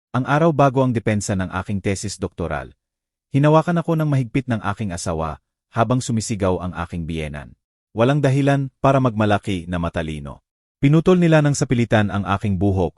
Ang araw bago ang depensa ng aking tesis doktoral. Hinawakan ako ng mahigpit ng aking asawa habang sumisigaw ang aking biyenan. Walang dahilan para magmalaki na matalino. Pinutol nila ng sapilitan ang aking buhok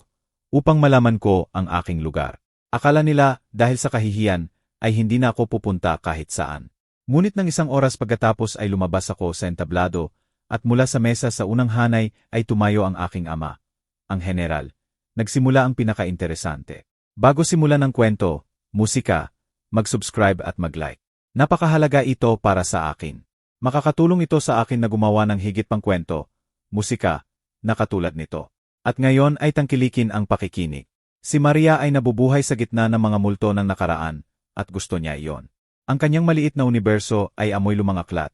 upang malaman ko ang aking lugar. Akala nila dahil sa kahihiyan ay hindi na ako pupunta kahit saan. Ngunit ng isang oras pagkatapos ay lumabas ako sa entablado at mula sa mesa sa unang hanay ay tumayo ang aking ama, ang general. Nagsimula ang pinaka-interesante. Bago simulan ng kwento, musika, mag-subscribe at mag-like. Napakahalaga ito para sa akin. Makakatulong ito sa akin na gumawa ng higit pang kwento, musika, na katulad nito. At ngayon ay tangkilikin ang pakikinig. Si Maria ay nabubuhay sa gitna ng mga multo ng nakaraan, at gusto niya iyon. Ang kanyang maliit na universo ay amoy lumang aklat,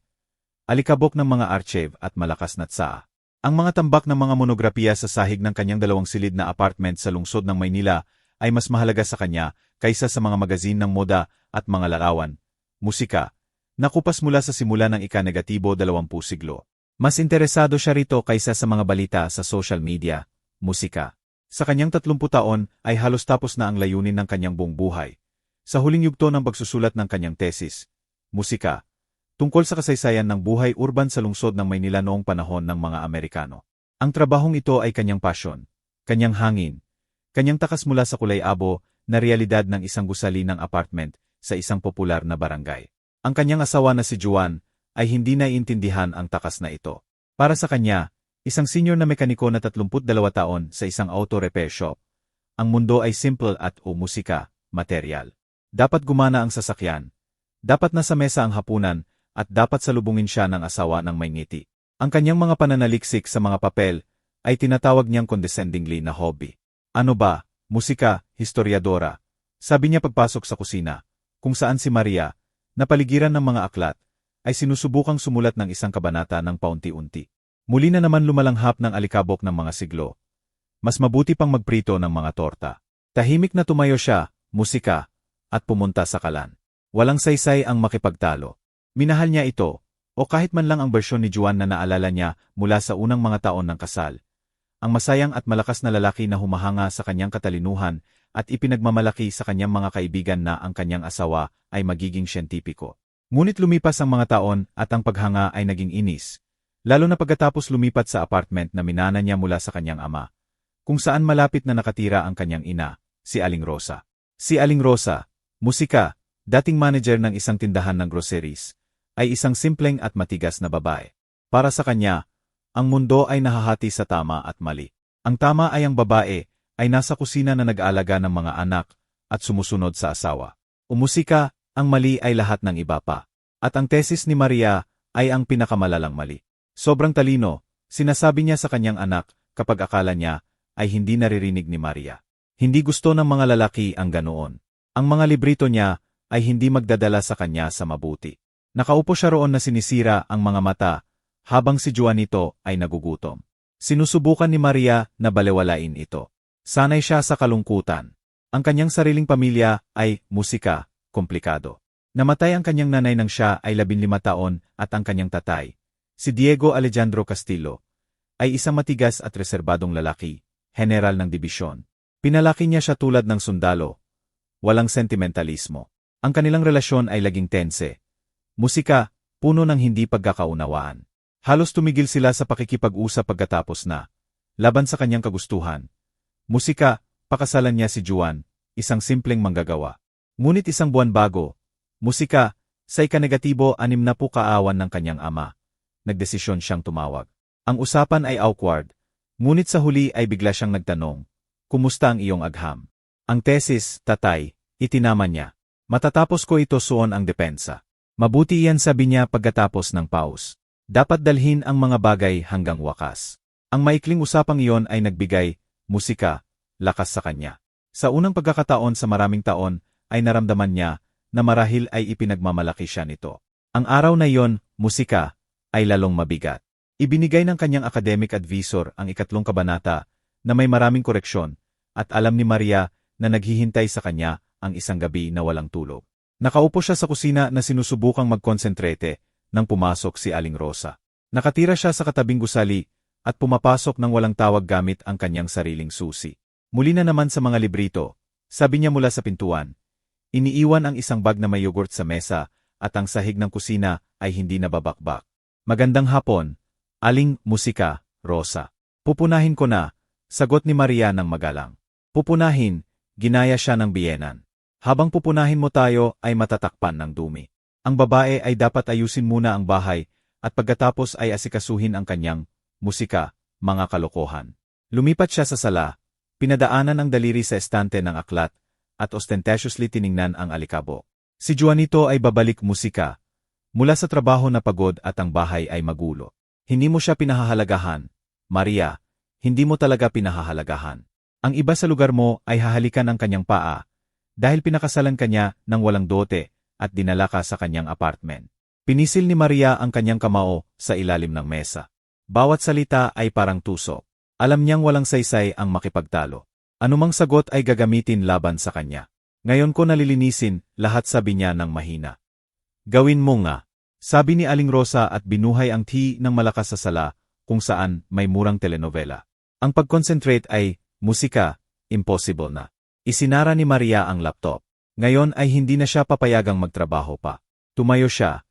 alikabok ng mga archive at malakas na tsaa. Ang mga tambak ng mga monografiya sa sahig ng kanyang 2 silid na apartment sa lungsod ng Maynila ay mas mahalaga sa kanya kaysa sa mga magazine ng moda at mga larawan, musika, na kupas mula sa simula ng ika-negatibo 20 siglo. Mas interesado siya rito kaysa sa mga balita sa social media, musika. Sa kanyang 30 taon ay halos tapos na ang layunin ng kanyang buong buhay. Sa huling yugto ng pagsusulat ng kanyang tesis, musika, tungkol sa kasaysayan ng buhay urban sa lungsod ng Maynila noong panahon ng mga Amerikano. Ang trabahong ito ay kanyang pasyon, kanyang hangin, kanyang takas mula sa kulay-abo na realidad ng isang gusali ng apartment sa isang popular na barangay. Ang kanyang asawa na si Juan ay hindi naiintindihan ang takas na ito. Para sa kanya, isang senior na mekaniko na 32 taon sa isang auto repair shop, ang mundo ay simple at musika, material. Dapat gumana ang sasakyan, dapat nasa mesa ang hapunan, at dapat salubungin siya ng asawa ng may ngiti. Ang kanyang mga pananaliksik sa mga papel ay tinatawag niyang condescendingly na hobby. Ano ba, musika, historiadora? Sabi niya pagpasok sa kusina, kung saan si Maria, na paligiran ng mga aklat, ay sinusubukang sumulat ng isang kabanata ng paunti-unti. Muli na naman lumalanghap ng alikabok ng mga siglo. Mas mabuti pang magprito ng mga torta. Tahimik na tumayo siya, musika, at pumunta sa kalan. Walang saysay ang makipagtalo. Minahal niya ito, o kahit man lang ang bersyon ni Juan na naalala niya mula sa unang mga taon ng kasal. Ang masayang at malakas na lalaki na humahanga sa kanyang katalinuhan at ipinagmamalaki sa kanyang mga kaibigan na ang kanyang asawa ay magiging siyentipiko. Ngunit lumipas ang mga taon at ang paghanga ay naging inis, lalo na pagkatapos lumipat sa apartment na minana niya mula sa kanyang ama, kung saan malapit na nakatira ang kanyang ina, si Aling Rosa. Si Aling Rosa, musika, dating manager ng isang tindahan ng groceries, ay isang simpleng at matigas na babae. Para sa kanya, ang mundo ay nahahati sa tama at mali. Ang tama ay ang babae ay nasa kusina na nag-aalaga ng mga anak at sumusunod sa asawa. Musika, ang mali ay lahat ng iba pa. At ang tesis ni Maria ay ang pinakamalalang mali. Sobrang talino, sinasabi niya sa kanyang anak kapag akala niya ay hindi naririnig ni Maria. Hindi gusto ng mga lalaki ang ganoon. Ang mga librito niya ay hindi magdadala sa kanya sa mabuti. Nakaupo siya roon na sinisira ang mga mata habang si Juanito ay nagugutom. Sinusubukan ni Maria na balewalain ito. Sanay siya sa kalungkutan. Ang kanyang sariling pamilya ay musika, komplikado. Namatay ang kanyang nanay nang siya ay 15 taon at ang kanyang tatay, si Diego Alejandro Castillo, ay isang matigas at reserbadong lalaki, general ng dibisyon. Pinalaki niya siya tulad ng sundalo. Walang sentimentalismo. Ang kanilang relasyon ay laging tense. Musika, puno ng hindi pagkakaunawaan. Halos tumigil sila sa pakikipag-usap pagkatapos na, laban sa kanyang kagustuhan. Musika, pakasalan niya si Juan, isang simpleng manggagawa. Ngunit isang buwan bago, musika, sa ika-negatibo 60 kaawan ng kanyang ama. Nagdesisyon siyang tumawag. Ang usapan ay awkward, ngunit sa huli ay bigla siyang nagtanong, kumusta ang iyong agham? Ang tesis, tatay, itinama niya. Matatapos ko ito suon ang depensa. Mabuti iyan sabi niya pagkatapos ng pause. Dapat dalhin ang mga bagay hanggang wakas. Ang maikling usapang iyon ay nagbigay, musika, lakas sa kanya. Sa unang pagkakataon sa maraming taon, ay naramdaman niya na marahil ay ipinagmamalaki siya nito. Ang araw na iyon, musika, ay lalong mabigat. Ibinigay ng kanyang academic advisor ang 3 kabanata na may maraming koreksyon at alam ni Maria na naghihintay sa kanya ang isang gabi na walang tulog. Nakaupo siya sa kusina na sinusubukang magkonsentrete nang pumasok si Aling Rosa. Nakatira siya sa katabing gusali at pumapasok ng walang tawag gamit ang kanyang sariling susi. Muli na naman sa mga librito, sabi niya mula sa pintuan. Iniiwan ang isang bag na may yogurt sa mesa at ang sahig ng kusina ay hindi nababakbak. Magandang hapon, Aling Musika, Rosa. Pupunahin ko na, sagot ni Maria ng magalang. Pupunahin, ginaya siya ng biyenan. Habang pupunahin mo tayo ay matatakpan ng dumi. Ang babae ay dapat ayusin muna ang bahay at pagkatapos ay asikasuhin ang kanyang musika, mga kalokohan. Lumipat siya sa sala, pinadaanan ang daliri sa estante ng aklat at ostentatiously tiningnan ang alikabok. Si Juanito ay babalik musika. Mula sa trabaho na pagod at ang bahay ay magulo. Hindi mo siya pinahahalagahan. Maria, hindi mo talaga pinahahalagahan. Ang iba sa lugar mo ay hahalikan ang kanyang paa dahil pinakasalan kanya ng walang dote at dinala ka sa kanyang apartment. Pinisil ni Maria ang kanyang kamao sa ilalim ng mesa. Bawat salita ay parang tusok. Alam niyang walang saysay ang makipagtalo. Anumang sagot ay gagamitin laban sa kanya. Ngayon ko nalilinisin, lahat sabi niya ng mahina. Gawin mo nga, sabi ni Aling Rosa at binuhay ang tea ng malakas sa sala kung saan may murang telenovela. Ang pag-concentrate ay, musika, impossible na. Isinara ni Maria ang laptop. Ngayon ay hindi na siya papayagang magtrabaho pa. Tumayo siya,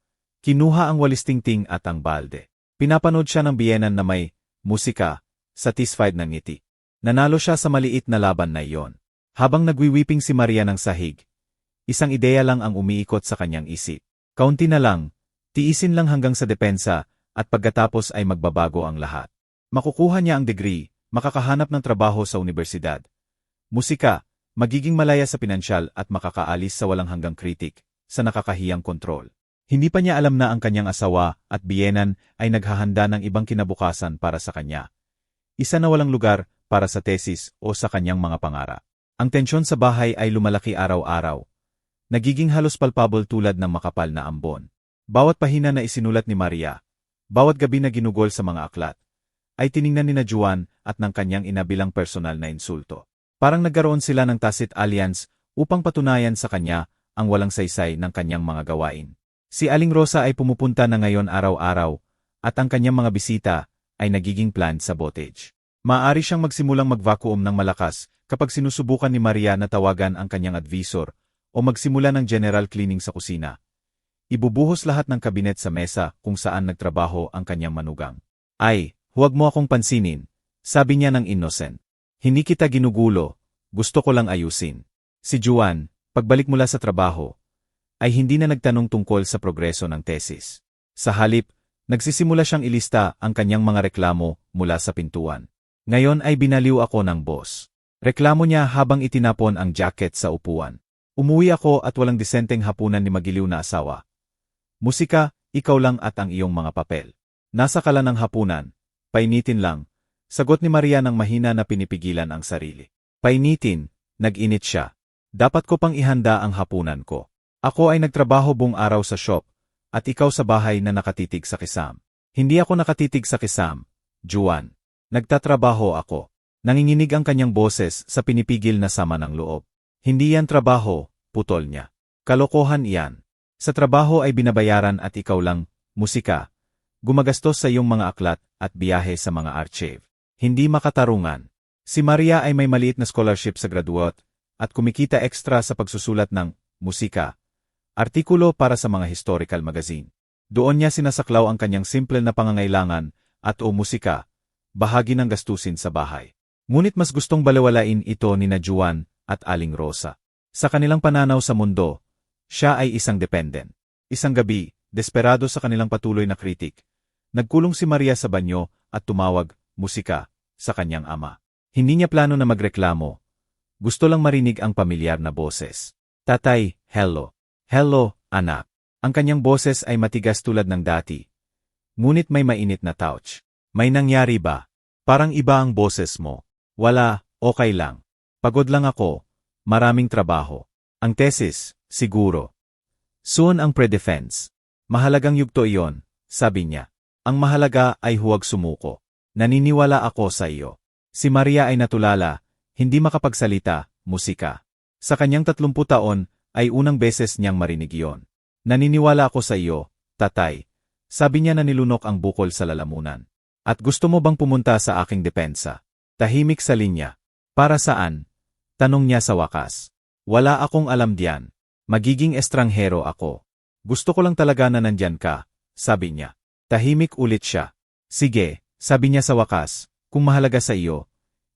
kinuha ang walis tingting at ang balde. Pinapanood siya ng biyenan na may musika, satisfied ng ngiti. Nanalo siya sa maliit na laban na iyon. Habang nagwiwiping si Maria ng sahig, isang ideya lang ang umiikot sa kanyang isip. Kaunti na lang, tiisin lang hanggang sa depensa, at pagkatapos ay magbabago ang lahat. Makukuha niya ang degree, makakahanap ng trabaho sa universidad. Musika, magiging malaya sa pinansyal at makakaalis sa walang hanggang kritik, sa nakakahiyang kontrol. Hindi pa niya alam na ang kanyang asawa at biyenan ay naghahanda ng ibang kinabukasan para sa kanya. Isa na walang lugar para sa tesis o sa kanyang mga pangarap. Ang tensyon sa bahay ay lumalaki araw-araw. Nagiging halos palpable tulad ng makapal na ambon. Bawat pahina na isinulat ni Maria, bawat gabi na ginugol sa mga aklat, ay tiningnan ni na Juan at ng kanyang ina bilang personal na insulto. Parang nagkaroon sila ng tacit alliance upang patunayan sa kanya ang walang saysay ng kanyang mga gawain. Si Aling Rosa ay pumupunta na ngayon araw-araw at ang kanyang mga bisita ay nagiging planned sabotage. Maaari siyang magsimulang mag-vacuum ng malakas kapag sinusubukan ni Maria na tawagan ang kanyang advisor o magsimula ng general cleaning sa kusina. Ibubuhos lahat ng kabinet sa mesa kung saan nagtrabaho ang kanyang manugang. Ay, huwag mo akong pansinin, sabi niya ng innocent. Hindi kita ginugulo, gusto ko lang ayusin. Si Juan, pagbalik mula sa trabaho, ay hindi na nagtanong tungkol sa progreso ng tesis. Sa halip, nagsisimula siyang ilista ang kanyang mga reklamo mula sa pintuan. Ngayon ay binaliw ako ng boss. Reklamo niya habang itinapon ang jacket sa upuan. Umuwi ako at walang disenteng hapunan ni magiliw na asawa. Musika, ikaw lang at ang iyong mga papel. Nasa kala ng hapunan, painitin lang, sagot ni Maria ng mahina na pinipigilan ang sarili. Painitin, nag-init siya. Dapat ko pang ihanda ang hapunan ko. Ako ay nagtrabaho buong araw sa shop, at ikaw sa bahay na nakatitig sa kisam. Hindi ako nakatitig sa kisam, Juan. Nagtatrabaho ako. Nanginginig ang kanyang boses sa pinipigil na sama ng loob. Hindi yan trabaho, putol niya. Kalokohan iyan. Sa trabaho ay binabayaran at ikaw lang, musika. Gumagastos sa iyong mga aklat at biyahe sa mga archive. Hindi makatarungan. Si Maria ay may maliit na scholarship sa graduate at kumikita extra sa pagsusulat ng musika. Artikulo para sa mga historical magazine. Doon niya sinasaklaw ang kanyang simple na pangangailangan at musika, bahagi ng gastusin sa bahay. Ngunit mas gustong balewalain ito ni na Juan at Aling Rosa. Sa kanilang pananaw sa mundo, siya ay isang dependent. Isang gabi, desperado sa kanilang patuloy na kritik, nagkulong si Maria sa banyo at tumawag, musika, sa kanyang ama. Hindi niya plano na magreklamo. Gusto lang marinig ang pamilyar na boses. Tatay, hello. Hello, anak. Ang kanyang boses ay matigas tulad ng dati. Ngunit may mainit na touch. May nangyari ba? Parang iba ang boses mo. Wala, okay lang. Pagod lang ako. Maraming trabaho. Ang thesis, siguro. Soon ang pre-defense. Mahalagang yugto iyon, sabi niya. Ang mahalaga ay huwag sumuko. Naniniwala ako sa iyo. Si Maria ay natulala, hindi makapagsalita, musika. Sa kanyang 30 taon, ay unang beses niyang marinig iyon. Naniniwala ako sa iyo, tatay. Sabi niya na nilunok ang bukol sa lalamunan. At gusto mo bang pumunta sa aking depensa? Tahimik sa linya. Para saan? Tanong niya sa wakas. Wala akong alam diyan. Magiging estranghero ako. Gusto ko lang talaga na nandyan ka, sabi niya. Tahimik ulit siya. Sige, sabi niya sa wakas, kung mahalaga sa iyo,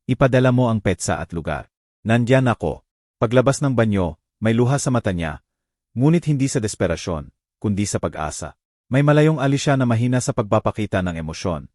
ipadala mo ang petsa at lugar. Nandyan ako. Paglabas ng banyo, may luha sa mata niya, ngunit hindi sa desperasyon, kundi sa pag-asa. May malayong alis siya na mahina sa pagpapakita ng emosyon,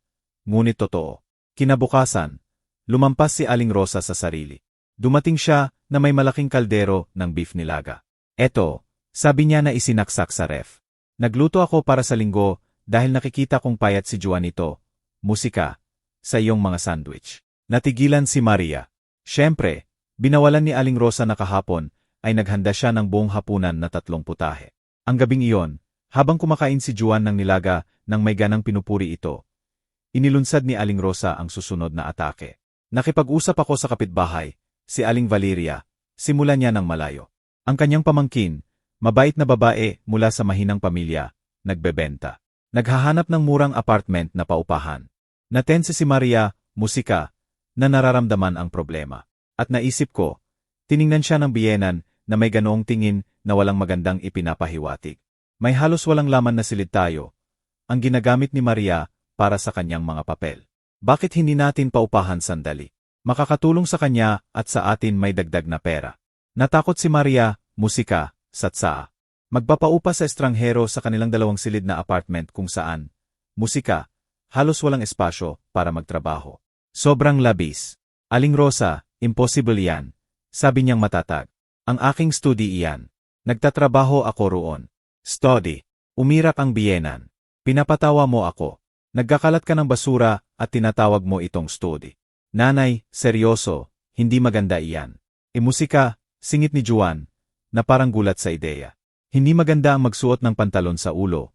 ngunit totoo. Kinabukasan, lumampas si Aling Rosa sa sarili. Dumating siya na may malaking kaldero ng beef nilaga. Eto, sabi niya na isinaksak sa ref. Nagluto ako para sa linggo dahil nakikita kong payat si Juanito, musika, sa iyong mga sandwich. Natigilan si Maria. Siyempre, binawalan ni Aling Rosa na kahapon ay naghanda siya ng buong hapunan na 3 putahe. Ang gabing iyon, habang kumakain si Juan ng nilaga nang may ganang pinupuri ito, inilunsad ni Aling Rosa ang susunod na atake. Nakipag-usap ako sa kapitbahay, si Aling Valeria, simula niya ng malayo. Ang kanyang pamangkin, mabait na babae mula sa mahinang pamilya, nagbebenta. Naghahanap ng murang apartment na paupahan. Natense si Maria, musika, na nararamdaman ang problema. At naisip ko, tiningnan siya ng biyenan na may ganoong tingin na walang magandang ipinapahiwatig. May halos walang laman na silid tayo, ang ginagamit ni Maria para sa kanyang mga papel. Bakit hindi natin paupahan sandali? Makakatulong sa kanya at sa atin may dagdag na pera. Natakot si Maria, musika, satsaa. Magpapaupa sa estranghero sa kanilang 2 silid na apartment kung saan, musika, halos walang espasyo para magtrabaho. Sobrang labis. Aling Rosa, impossible yan, sabi niyang matatag. Ang aking study iyan. Nagtatrabaho ako roon. Study. Umirak ang biyenan. Pinapatawa mo ako. Nagkakalat ka ng basura at tinatawag mo itong study. Nanay, seryoso, hindi maganda iyan. Musika, singit ni Juan, na parang gulat sa ideya. Hindi maganda ang magsuot ng pantalon sa ulo.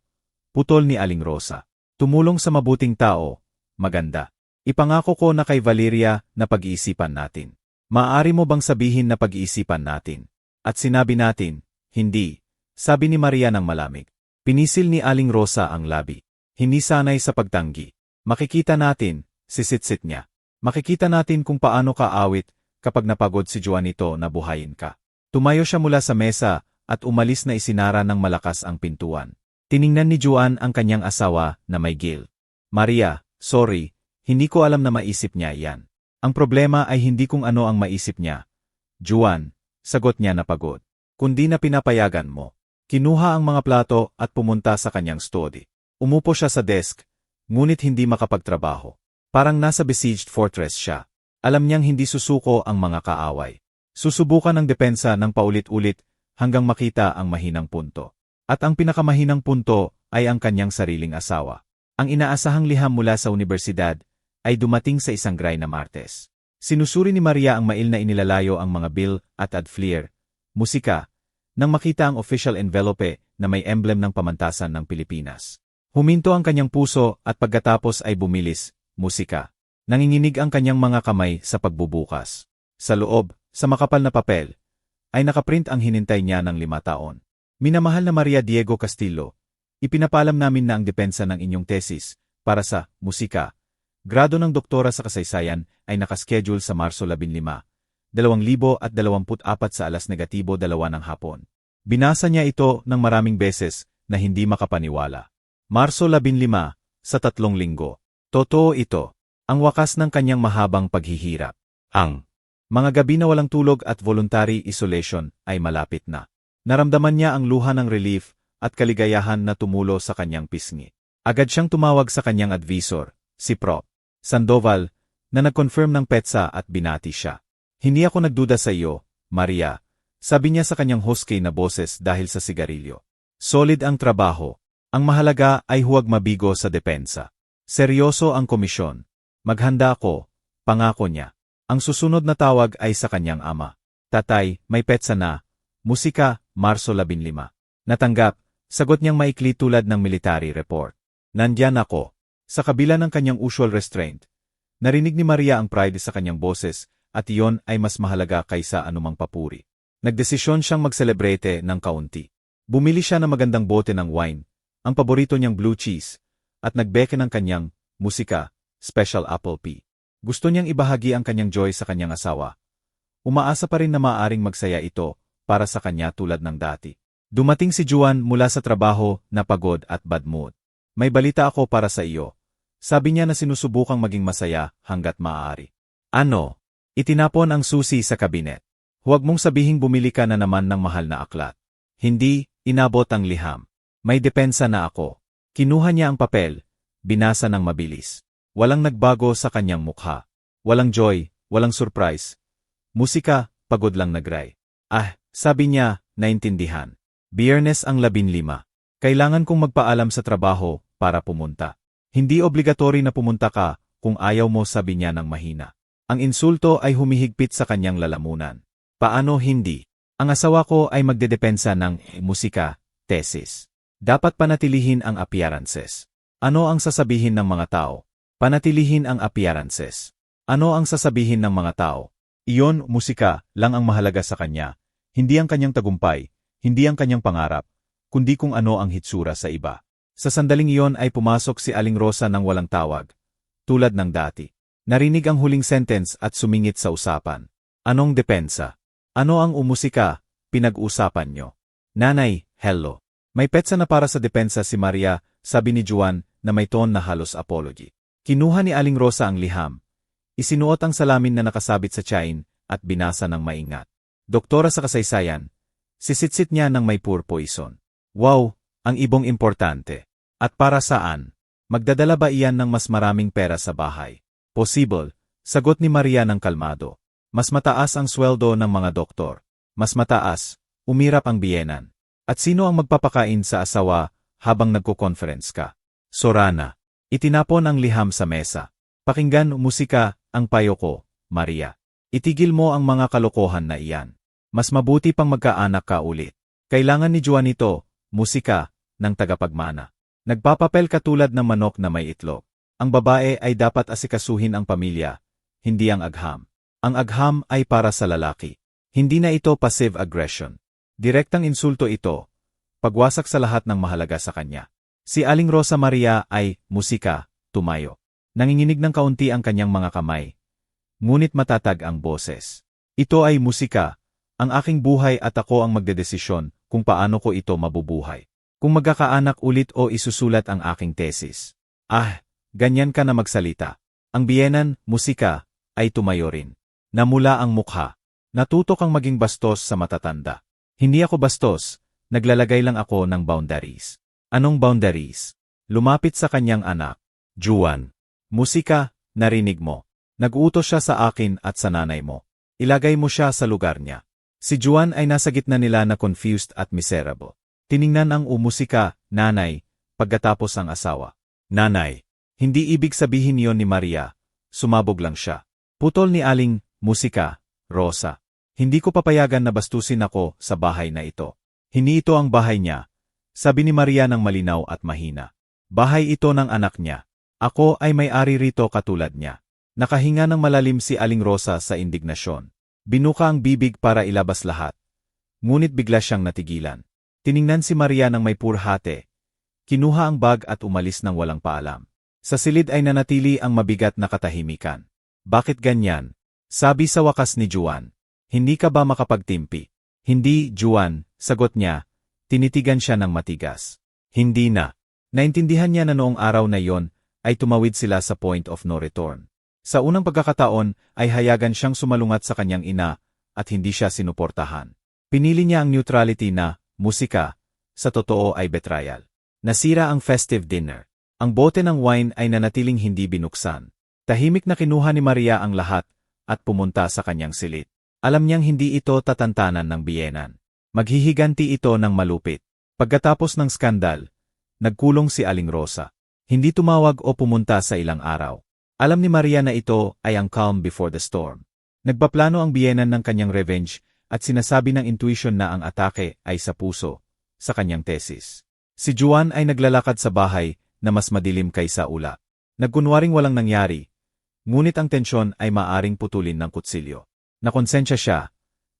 Putol ni Aling Rosa. Tumulong sa mabuting tao, maganda. Ipangako ko na kay Valeria na pag-iisipan natin. Maaari mo bang sabihin na pag-iisipan natin? At sinabi natin, hindi, sabi ni Maria ng malamig. Pinisil ni Aling Rosa ang labi. Hindi sanay sa pagtanggi. Makikita natin, sisitsit niya. Makikita natin kung paano ka awit kapag napagod si Juanito na buhayin ka. Tumayo siya mula sa mesa at umalis na isinara ng malakas ang pintuan. Tiningnan ni Juan ang kanyang asawa na may guilt. Maria, sorry, hindi ko alam na maisip niya iyan. Ang problema ay hindi kung ano ang maisip niya. Juan, sagot niya na pagod. Kundi na pinapayagan mo. Kinuha ang mga plato at pumunta sa kanyang study. Umupo siya sa desk, ngunit hindi makapagtrabaho. Parang nasa besieged fortress siya. Alam niyang hindi susuko ang mga kaaway. Susubukan ng depensa ng paulit-ulit hanggang makita ang mahinang punto. At ang pinakamahinang punto ay ang kanyang sariling asawa. Ang inaasahang liham mula sa universidad ay dumating sa isang gray na Martes. Sinusuri ni Maria ang mail na inilalayo ang mga bill at ad fleer, musika, nang makita ang official envelope na may emblem ng pamantasan ng Pilipinas. Huminto ang kanyang puso at pagkatapos ay bumilis, musika. Nanginginig ang kanyang mga kamay sa pagbubukas. Sa loob, sa makapal na papel, ay nakaprint ang hinintay niya ng 5 taon. Minamahal na Maria Diego Castillo, ipinapalam namin na ang depensa ng inyong tesis para sa musika, grado ng doktora sa kasaysayan ay nakaschedule sa Marso 15, 2024 sa -2:00 ng hapon. Binasa niya ito ng maraming beses na hindi makapaniwala. Marso 15, sa 3 linggo. Totoo ito. Ang wakas ng kanyang mahabang paghihirap. Ang mga gabi na walang tulog at voluntary isolation ay malapit na. Naramdaman niya ang luha ng relief at kaligayahan na tumulo sa kanyang pisngi. Agad siyang tumawag sa kanyang advisor, si Prof. Sandoval, na nag-confirm ng petsa at binati siya. Hindi ako nagduda sa iyo, Maria, sabi niya sa kanyang husky na boses dahil sa sigarilyo. Solid ang trabaho. Ang mahalaga ay huwag mabigo sa depensa. Seryoso ang komisyon. Maghanda ako, pangako niya. Ang susunod na tawag ay sa kanyang ama. Tatay, may petsa na. Musika, Marso 15. Natanggap, sagot niyang maikli tulad ng military report. Nandyan ako. Sa kabila ng kanyang usual restraint, narinig ni Maria ang pride sa kanyang boses at iyon ay mas mahalaga kaysa anumang papuri. Nagdesisyon siyang mag-celebrate ng kaunti. Bumili siya ng magandang bote ng wine, ang paborito niyang blue cheese, at nagbeke ng kanyang musika, special apple pie. Gusto niyang ibahagi ang kanyang joy sa kanyang asawa. Umaasa pa rin na maaaring magsaya ito para sa kanya tulad ng dati. Dumating si Juan mula sa trabaho na pagod at bad mood. May balita ako para sa iyo. Sabi niya na sinusubukang maging masaya hanggat maaari. Ano? Itinapon ang susi sa kabinet. Huwag mong sabihing bumili ka na naman ng mahal na aklat. Hindi, inabot ang liham. May depensa na ako. Kinuha niya ang papel, binasa ng mabilis. Walang nagbago sa kanyang mukha. Walang joy, walang surprise. Musika, pagod lang nagray. Sabi niya, naintindihan. Biyernes ang 15. Kailangan kong magpaalam sa trabaho para pumunta. Hindi obligatory na pumunta ka kung ayaw mo, sabi niya ng mahina. Ang insulto ay humihigpit sa kanyang lalamunan. Paano hindi? Ang asawa ko ay magdedepensa ng musika, thesis. Dapat panatilihin ang appearances. Ano ang sasabihin ng mga tao? Panatilihin ang appearances. Ano ang sasabihin ng mga tao? Iyon, musika, lang ang mahalaga sa kanya. Hindi ang kanyang tagumpay, hindi ang kanyang pangarap, kundi kung ano ang hitsura sa iba. Sa sandaling iyon ay pumasok si Aling Rosa ng walang tawag. Tulad ng dati. Narinig ang huling sentence at sumingit sa usapan. Anong depensa? Ano ang umusika? Pinag-usapan nyo. Nanay, hello. May petsa na para sa depensa si Maria, sabi ni Juan na may ton na halos apology. Kinuha ni Aling Rosa ang liham. Isinuot ang salamin na nakasabit sa tiyain at binasa ng maingat. Doktora sa kasaysayan. Sisitsit niya ng may pure poison. Wow, ang ibong importante. At para saan? Magdadala ba iyan ng mas maraming pera sa bahay? Possible, sagot ni Maria ng kalmado. Mas mataas ang sweldo ng mga doktor. Mas mataas, umirap ang biyenan. At sino ang magpapakain sa asawa habang nagko-conference ka? Sorana. Itinapon ang liham sa mesa. Pakinggan musika, ang payo ko, Maria. Itigil mo ang mga kalokohan na iyan. Mas mabuti pang magkaanak ka ulit. Kailangan ni Juan ito, musika, ng tagapagmana. Nagpapapel katulad ng manok na may itlog. Ang babae ay dapat asikasuhin ang pamilya, hindi ang agham. Ang agham ay para sa lalaki. Hindi na ito passive aggression. Direktang insulto ito, pagwasak sa lahat ng mahalaga sa kanya. Si Aling Rosa Maria ay, musika, tumayo. Nanginginig ng kaunti ang kanyang mga kamay. Ngunit matatag ang boses. Ito ay musika. Ang aking buhay at ako ang magdedesisyon kung paano ko ito mabubuhay. Kung magkakaanak ulit o isusulat ang aking thesis. Ganyan ka na magsalita. Ang biyenan, musika, ay tumayo rin. Namula ang mukha. Natuto kang maging bastos sa matatanda. Hindi ako bastos, naglalagay lang ako ng boundaries. Anong boundaries? Lumapit sa kanyang anak. Juan. Musika, narinig mo. Nag-utos siya sa akin at sa nanay mo. Ilagay mo siya sa lugar niya. Si Juan ay nasa gitna nila na confused at miserable. Tiningnan ang umusika, nanay, pagkatapos ang asawa. Nanay. Hindi ibig sabihin yon ni Maria. Sumabog lang siya. Putol ni Aling, musika, Rosa. Hindi ko papayagan na bastusin ako sa bahay na ito. Hindi ito ang bahay niya. Sabi ni Maria ng malinaw at mahina. Bahay ito ng anak niya. Ako ay may-ari rito katulad niya. Nakahinga ng malalim si Aling Rosa sa indignasyon. Binuka ang bibig para ilabas lahat. Ngunit bigla siyang natigilan. Tiningnan si Maria ng may purhate. Kinuha ang bag at umalis ng walang paalam. Sa silid ay nanatili ang mabigat na katahimikan. Bakit ganyan? Sabi sa wakas ni Juan. Hindi ka ba makapagtimpi? Hindi, Juan, sagot niya. Tinitigan siya ng matigas. Hindi na. Naintindihan niya na noong araw na iyon ay tumawid sila sa point of no return. Sa unang pagkakataon ay hayagan siyang sumalungat sa kanyang ina at hindi siya sinuportahan. Pinili niya ang neutrality na, musika, sa totoo ay betrayal. Nasira ang festive dinner. Ang bote ng wine ay nanatiling hindi binuksan. Tahimik na kinuha ni Maria ang lahat at pumunta sa kanyang silid. Alam niyang hindi ito tatantanan ng biyenan. Maghihiganti ito ng malupit. Pagkatapos ng skandal, nagkulong si Aling Rosa. Hindi tumawag o pumunta sa ilang araw. Alam ni Maria na ito ay ang calm before the storm. Nagpaplano ang biyenan ng kanyang revenge at sinasabi ng intuition na ang atake ay sa puso, sa kanyang thesis. Si Juan ay naglalakad sa bahay na mas madilim kaysa ula. Nagkunwaring walang nangyari, ngunit ang tensyon ay maaring putulin ng kutsilyo. Nakonsensya siya,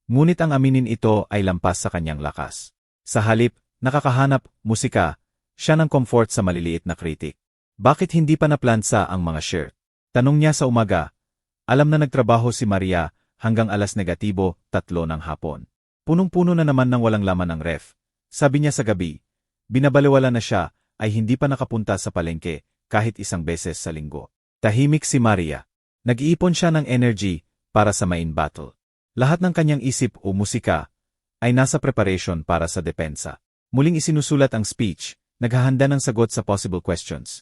ngunit ang aminin ito ay lampas sa kanyang lakas. Sa halip, nakakahanap, musika, siya ng comfort sa maliliit na kritik. Bakit hindi pa naplansa ang mga shirt? Tanong niya sa umaga. Alam na nagtrabaho si Maria hanggang 3:00 ng hapon. Punong-puno na naman ng walang laman ang ref. Sabi niya sa gabi, binabaliwala na siya ay hindi pa nakapunta sa palengke kahit isang beses sa linggo. Tahimik si Maria. Nag-iipon siya ng energy para sa main battle. Lahat ng kanyang isip o musika ay nasa preparation para sa depensa. Muling isinusulat ang speech, naghahanda ng sagot sa possible questions.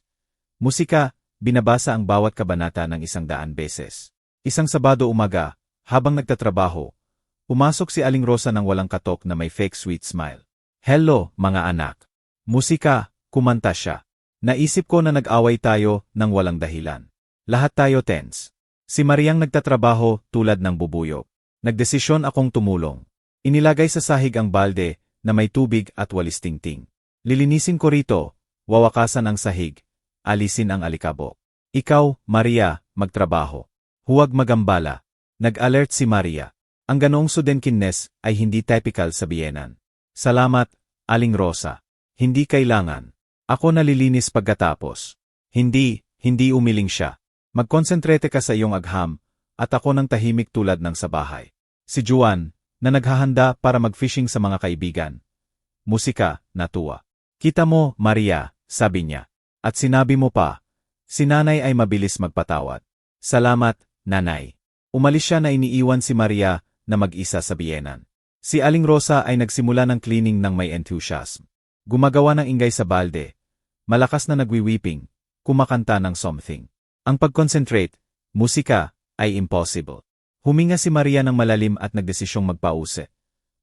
Musika, binabasa ang bawat kabanata ng 100 beses. Isang Sabado umaga, habang nagtatrabaho, pumasok si Aling Rosa ng walang katok na may fake sweet smile. Hello, mga anak. Musika, kumanta siya. Naisip ko na nag-away tayo ng walang dahilan. Lahat tayo tense. Si Mariang nagtatrabaho tulad ng bubuyog. Nagdesisyon akong tumulong. Inilagay sa sahig ang balde na may tubig at walis tingting. Lilinisin ko rito, wawakasan ang sahig, alisin ang alikabok. Ikaw, Maria, magtrabaho. Huwag magambala. Nag-alert si Maria. Ang ganoong sudenkiness ay hindi typical sa biyenan. Salamat, Aling Rosa. Hindi kailangan. Ako nalilinis pagkatapos. Hindi umiling siya. Magkonsentrete ka sa iyong agham, at ako ng tahimik tulad ng sa bahay. Si Juan, na naghahanda para mag-fishing sa mga kaibigan. Musika, natuwa. Kita mo, Maria, sabi niya. At sinabi mo pa, si nanay ay mabilis magpatawad. Salamat, nanay. Umalis siya na iniiwan si Maria na mag-isa sa biyenan. Si Aling Rosa ay nagsimula ng cleaning ng may enthusiasm. Gumagawa ng ingay sa balde. Malakas na nagwi-weeping, kumakanta ng something. Ang pag-concentrate, musika, ay impossible. Huminga si Maria ng malalim at nagdesisyong magpause.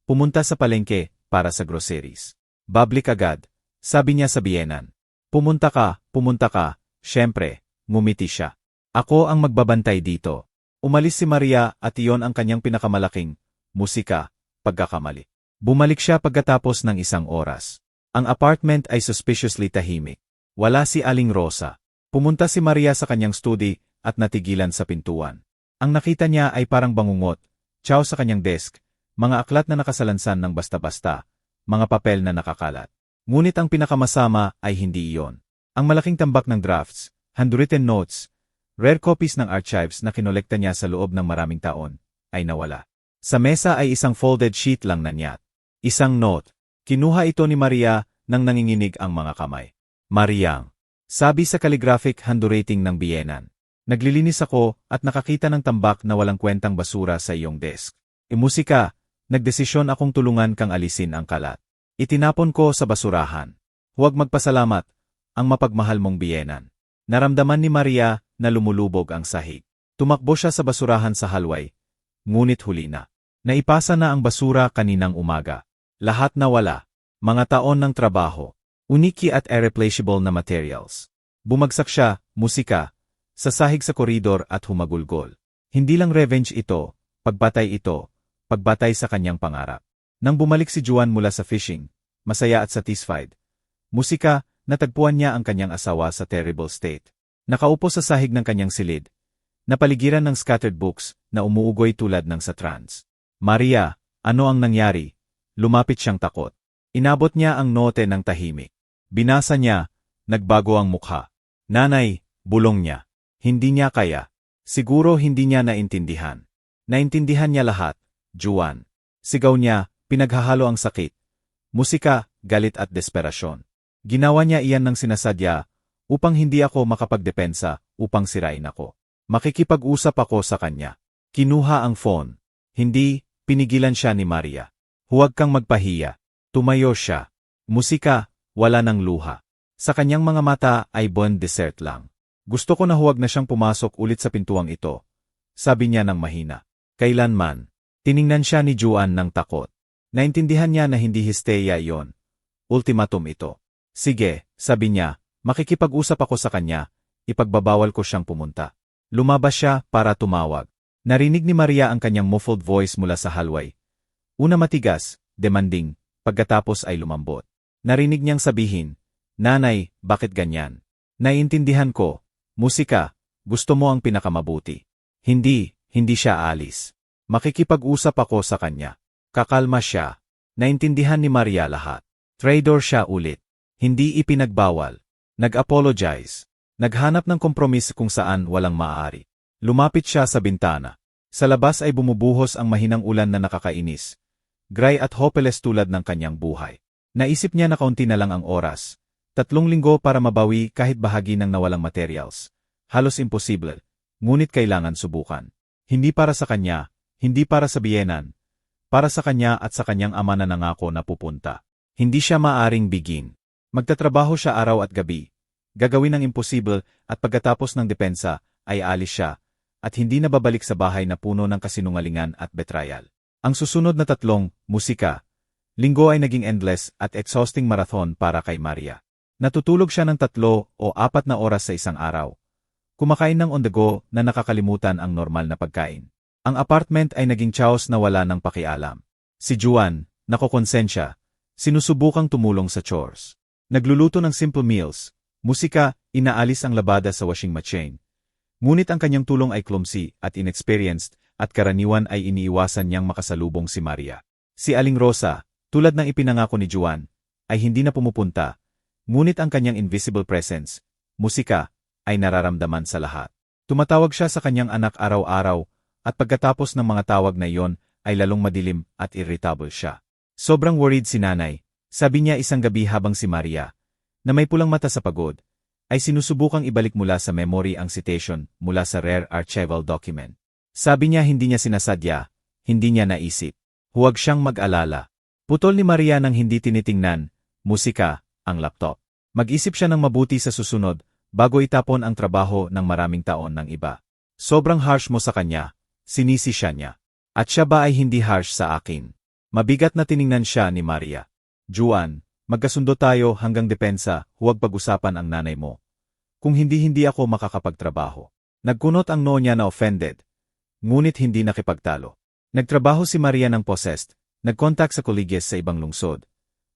Pumunta sa palengke para sa groceries. Bablik agad, sabi niya sa biyenan. Pumunta ka, syempre, ngumiti siya. Ako ang magbabantay dito. Umalis si Maria at iyon ang kanyang pinakamalaking, musika, pagkakamali. Bumalik siya pagkatapos ng 1 oras. Ang apartment ay suspiciously tahimik. Wala si Aling Rosa. Pumunta si Maria sa kanyang study at natigilan sa pintuan. Ang nakita niya ay parang bangungot, chow sa kanyang desk, mga aklat na nakasalansan ng basta-basta, mga papel na nakakalat. Ngunit ang pinakamasama ay hindi iyon. Ang malaking tambak ng drafts, handwritten notes, rare copies ng archives na kinolekta niya sa loob ng maraming taon, ay nawala. Sa mesa ay isang folded sheet lang na niyat. Isang note. Kinuha ito ni Maria nang nanginginig ang mga kamay. Mariang. Sabi sa calligraphic handwriting ng biyenan. Naglilinis ako at nakakita ng tambak na walang kwentang basura sa iyong desk. Musika, nagdesisyon akong tulungan kang alisin ang kalat. Itinapon ko sa basurahan. Huwag magpasalamat, ang mapagmahal mong biyenan. Naramdaman ni Maria na lumulubog ang sahig. Tumakbo siya sa basurahan sa halway. Ngunit huli na. Naipasa na ang basura kaninang umaga. Lahat nawala. Mga taon ng trabaho. Unique at irreplaceable na materials. Bumagsak siya, musika, sa sahig sa koridor at humagulgol. Hindi lang revenge ito, pagbatay sa kanyang pangarap. Nang bumalik si Juan mula sa fishing, masaya at satisfied. Musika, natagpuan niya ang kanyang asawa sa terrible state. Nakaupo sa sahig ng kanyang silid. Napaligiran ng scattered books na umuugoy tulad ng sa trance. Maria, ano ang nangyari? Lumapit siyang takot. Inabot niya ang note ng tahimik. Binasa niya, nagbago ang mukha. Nanay, bulong niya. Hindi niya kaya. Siguro hindi niya naintindihan. Naintindihan niya lahat, Juan. Sigaw niya, pinaghahalo ang sakit. Musika, galit at desperasyon. Ginawa niya iyan ng sinasadya, upang hindi ako makapagdepensa, upang sirain ako. Makikipag-usap ako sa kanya. Kinuha ang phone. Hindi, pinigilan siya ni Maria. Huwag kang magpahiya. Tumayo siya. Musika, wala ng luha. Sa kanyang mga mata ay bon dessert lang. Gusto ko na huwag na siyang pumasok ulit sa pintuang ito. Sabi niya ng mahina. Kailanman. Tiningnan siya ni Juan ng takot. Naintindihan niya na hindi histeria iyon. Ultimatum ito. Sige, sabi niya, makikipag-usap ako sa kanya, ipagbabawal ko siyang pumunta. Lumabas siya para tumawag. Narinig ni Maria ang kanyang muffled voice mula sa hallway. Una matigas, demanding, pagkatapos ay lumambot. Narinig niyang sabihin, Nanay, bakit ganyan? Naiintindihan ko. Musika, gusto mo ang pinakamabuti. Hindi siya alis. Makikipag-usap ako sa kanya. Kakalma siya. Naintindihan ni Maria lahat. Traitor siya ulit. Hindi ipinagbawal. Nag-apologize. Naghanap ng kompromis kung saan walang maaari. Lumapit siya sa bintana. Sa labas ay bumubuhos ang mahinang ulan na nakakainis. Gray at hopeless tulad ng kanyang buhay. Naisip niya na kaunti na lang ang oras. 3 linggo para mabawi kahit bahagi ng nawalang materials. Halos imposible, ngunit kailangan subukan. Hindi para sa kanya, hindi para sa biyenan. Para sa kanya at sa kanyang ama na nangako na pupunta. Hindi siya maaring bigin. Magtatrabaho siya araw at gabi. Gagawin ang imposible at pagkatapos ng depensa ay alis siya at hindi na babalik sa bahay na puno ng kasinungalingan at betrayal. Ang susunod na 3 musika. Linggo ay naging endless at exhausting marathon para kay Maria. Natutulog siya ng 3 o 4 na oras sa isang araw. Kumakain ng on the go na nakakalimutan ang normal na pagkain. Ang apartment ay naging chaos na wala ng pakialam. Si Juan, nakokonsensya, sinusubukang tumulong sa chores. Nagluluto ng simple meals, musika, inaalis ang labada sa washing machine. Ngunit ang kanyang tulong ay clumsy at inexperienced at karaniwan ay iniiwasan niyang makasalubong si Maria. Si Aling Rosa, tulad ng ipinangako ni Juan, ay hindi na pumupunta, ngunit ang kanyang invisible presence, musika, ay nararamdaman sa lahat. Tumatawag siya sa kanyang anak araw-araw, at pagkatapos ng mga tawag na iyon, ay lalong madilim at irritable siya. Sobrang worried si nanay, sabi niya isang gabi habang si Maria, na may pulang mata sa pagod, ay sinusubukang ibalik mula sa memory ang citation mula sa rare archival document. Sabi niya hindi niya sinasadya, hindi niya naisip. Huwag siyang mag-alala. Putol ni Maria nang hindi tinitingnan, musika, ang laptop. Mag-isip siya ng mabuti sa susunod, bago itapon ang trabaho ng maraming taon ng iba. Sobrang harsh mo sa kanya, sinisi siya niya. At siya ba ay hindi harsh sa akin? Mabigat na tiningnan siya ni Maria. Juan, magkasundo tayo hanggang depensa, huwag pag-usapan ang nanay mo. Kung hindi ako makakapagtrabaho. Nagkunot ang noo niya na offended. Ngunit hindi nakipagtalo. Nagtrabaho si Maria ng possessed, nag-contact sa colleges sa ibang lungsod.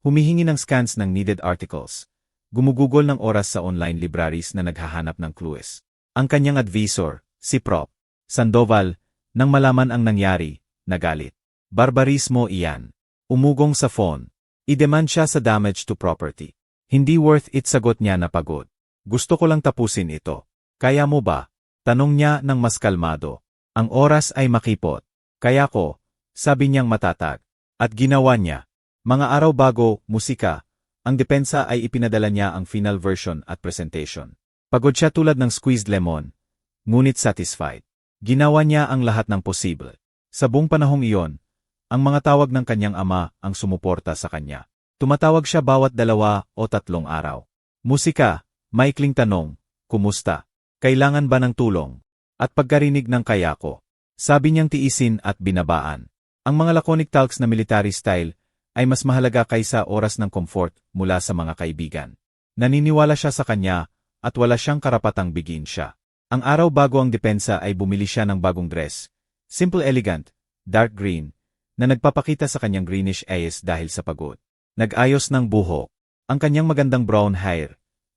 Humihingi ng scans ng needed articles. Gumugugol ng oras sa online libraries na naghahanap ng clues. Ang kanyang advisor, si Prof. Sandoval, nang malaman ang nangyari, nagalit. Barbarismo iyan. Umugong sa phone. I-demand siya sa damage to property. Hindi worth it, sagot niya na pagod. Gusto ko lang tapusin ito. Kaya mo ba? Tanong niya ng mas kalmado. Ang oras ay makipot. Kaya ko, sabi niyang matatag. At ginawa niya. Mga araw bago, musika, ang depensa ay ipinadala niya ang final version at presentation. Pagod siya tulad ng squeezed lemon, ngunit satisfied. Ginawa niya ang lahat ng posible. Sa buong panahong iyon, ang mga tawag ng kanyang ama ang sumuporta sa kanya. Tumatawag siya bawat 2 o 3 araw. Musika, maikling tanong, kumusta? Kailangan ba ng tulong? At pagkarinig ng kaya ko. Sabi niyang tiisin at binabaan. Ang mga laconic talks na military style ay mas mahalaga kaysa oras ng comfort mula sa mga kaibigan. Naniniwala siya sa kanya at wala siyang karapatang bigin siya. Ang araw bago ang depensa ay bumili siya ng bagong dress, simple elegant, dark green, na nagpapakita sa kanyang greenish eyes dahil sa pagod. Nag-ayos ng buhok, ang kanyang magandang brown hair,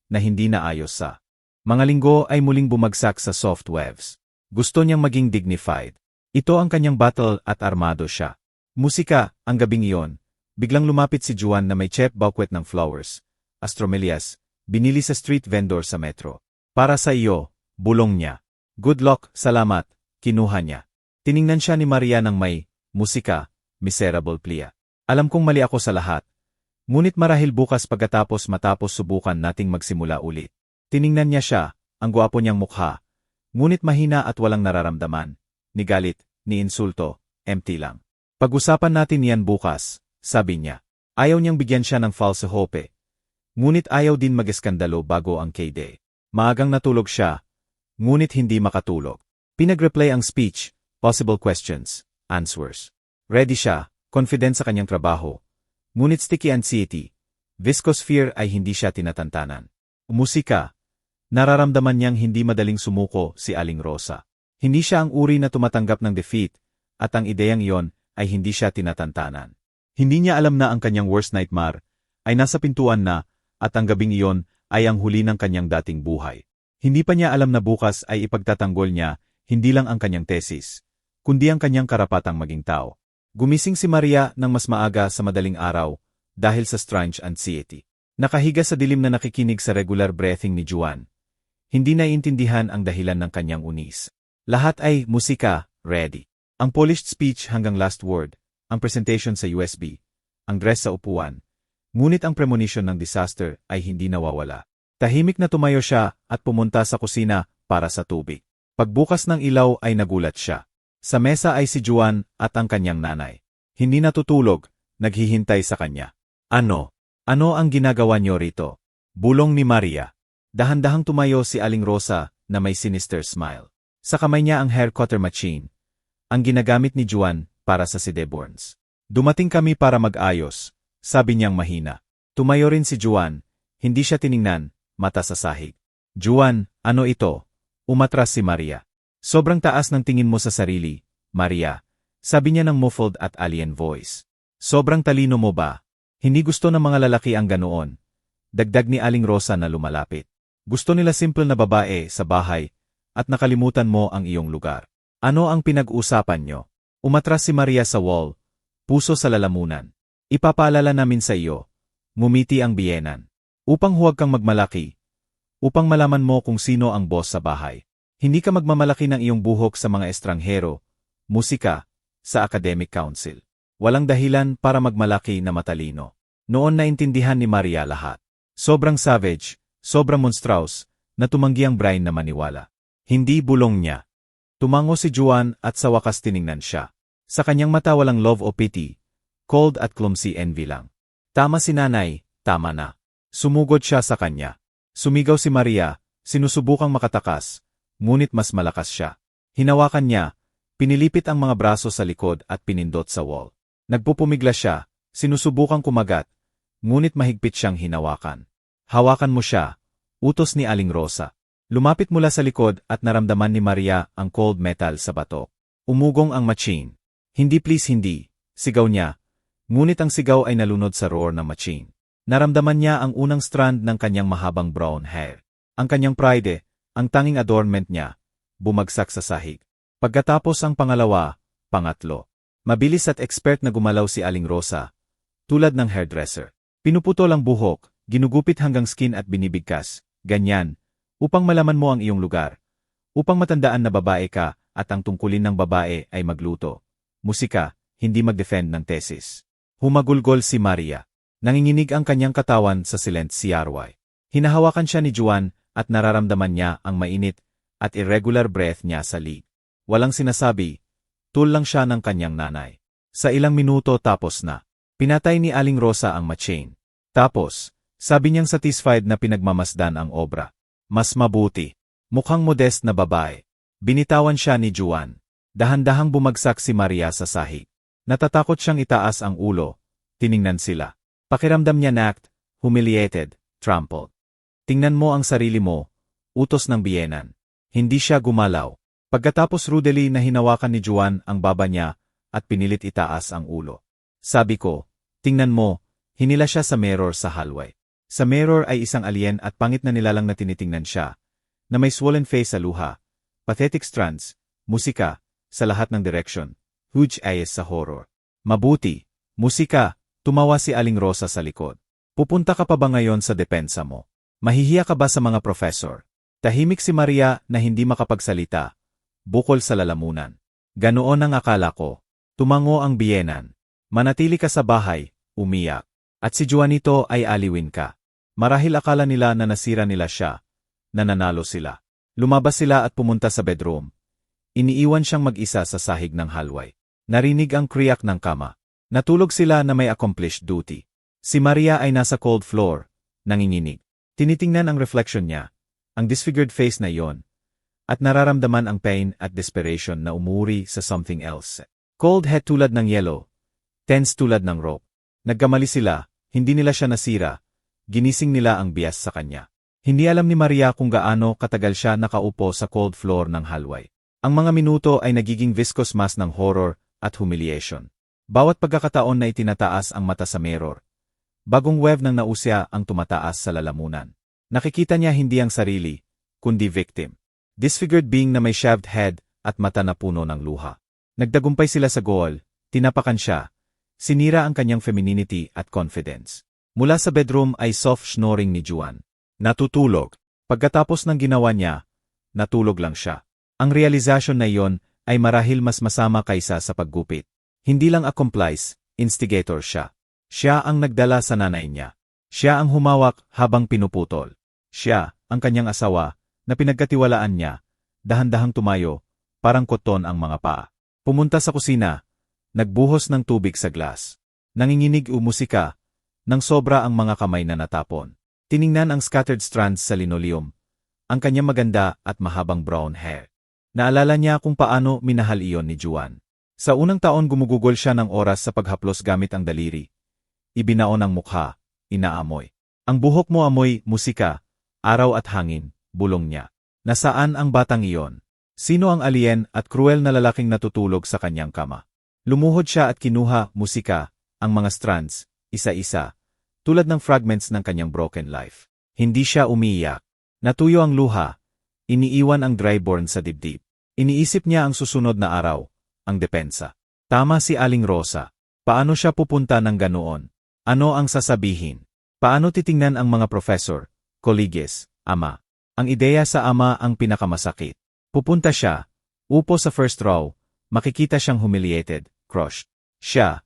na hindi naayos sa mga linggo ay muling bumagsak sa soft waves. Gusto niyang maging dignified. Ito ang kanyang battle at armado siya. Musika, ang gabing iyon. Biglang lumapit si Juan na may cheap bouquet ng flowers, astromelias, binili sa street vendor sa metro. Para sa iyo, bulong niya. Good luck, salamat, kinuha niya. Tiningnan siya ni Maria ng may, musika, miserable plea. Alam kong mali ako sa lahat. Ngunit marahil bukas matapos subukan nating magsimula ulit. Tiningnan niya siya, ang gwapo niyang mukha. Ngunit mahina at walang nararamdaman. Ni galit, ni insulto, empty lang. Pag-usapan natin yan bukas. Sabi niya. Ayaw niyang bigyan siya ng false hope. Ngunit ayaw din mag-eskandalo bago ang K-Day. Maagang natulog siya, ngunit hindi makatulog. Pinag-replay ang speech, possible questions, answers. Ready siya, confident sa kanyang trabaho. Ngunit sticky anxiety, viscous fear ay hindi siya tinatantanan. Musika. Nararamdaman niyang hindi madaling sumuko si Aling Rosa. Hindi siya ang uri na tumatanggap ng defeat, at ang ideyang iyon ay hindi siya tinatantanan. Hindi niya alam na ang kanyang worst nightmare ay nasa pintuan na at ang gabing iyon ay ang huli ng kanyang dating buhay. Hindi pa niya alam na bukas ay ipagtatanggol niya hindi lang ang kanyang thesis, kundi ang kanyang karapatang maging tao. Gumising si Maria ng mas maaga sa madaling araw dahil sa strange anxiety. Nakahiga sa dilim na nakikinig sa regular breathing ni Juan. Hindi naiintindihan ang dahilan ng kanyang unis. Lahat ay musika, ready. Ang polished speech hanggang last word. ang presentation sa USB, ang dress sa upuan. Ngunit ang premonition ng disaster ay hindi nawawala. Tahimik na tumayo siya at pumunta sa kusina para sa tubig. Pagbukas ng ilaw ay nagulat siya. Sa mesa ay si Juan at ang kanyang nanay. Hindi natutulog, naghihintay sa kanya. Ano? Ano ang ginagawa niyo rito? Bulong ni Maria. Dahan-dahang tumayo si Aling Rosa na may sinister smile. Sa kamay niya ang hair cutter machine, ang ginagamit ni Juan para sa sedeburns. Dumating kami para mag-ayos, sabi niyang mahina. Tumayo rin si Juan, hindi siya tiningnan, mata sa sahig. Juan, ano ito? Umatras si Maria. Sobrang taas ng tingin mo sa sarili, Maria, sabi niya ng muffled at alien voice. Sobrang talino mo ba? Hindi gusto ng mga lalaki ang ganoon. Dagdag ni Aling Rosa na lumalapit. Gusto nila simple na babae sa bahay at nakalimutan mo ang iyong lugar. Ano ang pinag-usapan nyo? Umatras si Maria sa wall, puso sa lalamunan. Ipapaalala namin sa iyo, ngumiti ang biyenan. Upang huwag kang magmalaki. Upang malaman mo kung sino ang boss sa bahay. Hindi ka magmamalaki ng iyong buhok sa mga estranghero, musika, sa academic council. Walang dahilan para magmalaki na matalino. Noon naintindihan ni Maria lahat. Sobrang savage, sobrang monstrous, na tumanggi ang Brian na maniwala. Hindi bulong niya. Tumango si Juan at sa wakas tiningnan siya. Sa kanyang mata walang love o pity, cold at clumsy envy lang. Tama si nanay, tama na. Sumugod siya sa kanya. Sumigaw si Maria, sinusubukang makatakas, ngunit mas malakas siya. Hinawakan niya, pinilipit ang mga braso sa likod at pinindot sa wall. Nagpupumigla siya, sinusubukang kumagat, ngunit mahigpit siyang hinawakan. Hawakan mo siya, utos ni Aling Rosa. Lumapit mula sa likod at naramdaman ni Maria ang cold metal sa batok. Umugong ang machine. Hindi please hindi, sigaw niya. Ngunit ang sigaw ay nalunod sa roar ng machine. Naramdaman niya ang unang strand ng kanyang mahabang brown hair. Ang kanyang pride, ang tanging adornment niya, bumagsak sa sahig. Pagkatapos ang pangalawa, pangatlo. Mabilis at expert na gumalaw si Aling Rosa, tulad ng hairdresser. Pinuputol ang buhok, ginugupit hanggang skin at binibigkas, ganyan, upang malaman mo ang iyong lugar. Upang matandaan na babae ka at ang tungkulin ng babae ay magluto, musika, hindi mag-defend ng thesis. Humagulgol si Maria. Nanginginig ang kanyang katawan sa silent CRY. Hinahawakan siya ni Juan at nararamdaman niya ang mainit at irregular breath niya sa lig. Walang sinasabi, tul lang siya ng kanyang nanay. Sa ilang minuto tapos na. Pinatay ni Aling Rosa ang machine. Tapos, sabi niyang satisfied na pinagmamasdan ang obra. Mas mabuti. Mukhang modest na babae. Binitawan siya ni Juan. Dahan-dahang bumagsak si Maria sa sahig. Natatakot siyang itaas ang ulo. Tiningnan sila. Pakiramdam niya nacked, humiliated, trampled. Tingnan mo ang sarili mo, utos ng biyenan. Hindi siya gumalaw. Pagkatapos rudely na hinawakan ni Juan ang baba niya at pinilit itaas ang ulo. Sabi ko, tingnan mo, hinila siya sa mirror sa hallway. Sa mirror ay isang alien at pangit na nilalang na tinitingnan siya, na may swollen face sa luha, pathetic strands, musika, sa lahat ng direction, huge eyes sa horror. Mabuti, musika. Tumawa si Aling Rosa sa likod. Pupunta ka pa ba ngayon sa depensa mo? Mahihiya ka ba sa mga professor? Tahimik si Maria na hindi makapagsalita. Bukol sa lalamunan. Ganoon ang akala ko. Tumango ang biyenan. Manatili ka sa bahay, umiyak. At si Juanito ay aliwin ka. Marahil akala nila na nasira nila siya. Na nanalo sila. Lumabas sila at pumunta sa bedroom. Iniiwan siyang mag-isa sa sahig ng hallway. Narinig ang kriyak ng kama. Natulog sila na may accomplished duty. Si Maria ay nasa cold floor, nanginginig. Tinitingnan ang reflection niya, ang disfigured face na iyon, at nararamdaman ang pain at desperation na umuri sa something else. Cold head tulad ng yellow, tense tulad ng rope. Nagkamali sila, hindi nila siya nasira, ginising nila ang bias sa kanya. Hindi alam ni Maria kung gaano katagal siya nakaupo sa cold floor ng hallway. Ang mga minuto ay nagiging viscous mass ng horror at humiliation. Bawat pagkakataon na itinataas ang mata sa mirror, bagong wave ng nausya ang tumataas sa lalamunan. Nakikita niya hindi ang sarili, kundi victim. Disfigured being na may shaved head at mata na puno ng luha. Nagdagumpay sila sa goal, tinapakan siya, sinira ang kanyang femininity at confidence. Mula sa bedroom ay soft snoring ni Juan. Natutulog. Pagkatapos ng ginawa niya, natulog lang siya. Ang realization na iyon ay marahil mas masama kaysa sa paggupit. Hindi lang accomplice, instigator siya. Siya ang nagdala sa nanay niya. Siya ang humawak habang pinuputol. Siya, ang kanyang asawa, na pinagkatiwalaan niya, dahan-dahang tumayo, parang koton ang mga paa. Pumunta sa kusina, nagbuhos ng tubig sa glass. Nanginginig o musika, nang sobra ang mga kamay na natapon. Tiningnan ang scattered strands sa linoleum, ang kanyang maganda at mahabang brown hair. Naalala niya kung paano minahal iyon ni Juan. Sa unang taon gumugugol siya ng oras sa paghaplos gamit ang daliri. Ibinaon ang mukha, inaamoy. Ang buhok mo amoy musika, araw at hangin, bulong niya. Nasaan ang batang iyon? Sino ang alien at cruel na lalaking natutulog sa kanyang kama? Lumuhod siya at kinuha musika, ang mga strands, isa-isa, tulad ng fragments ng kanyang broken life. Hindi siya umiiyak. Natuyo ang luha. Iniiwan ang dryborn sa dibdib. Iniisip niya ang susunod na araw, ang depensa. Tama si Aling Rosa. Paano siya pupunta ng ganoon? Ano ang sasabihin? Paano titingnan ang mga professor, colleagues, ama? Ang ideya sa ama ang pinakamasakit. Pupunta siya, upo sa first row, makikita siyang humiliated, crushed. Siya,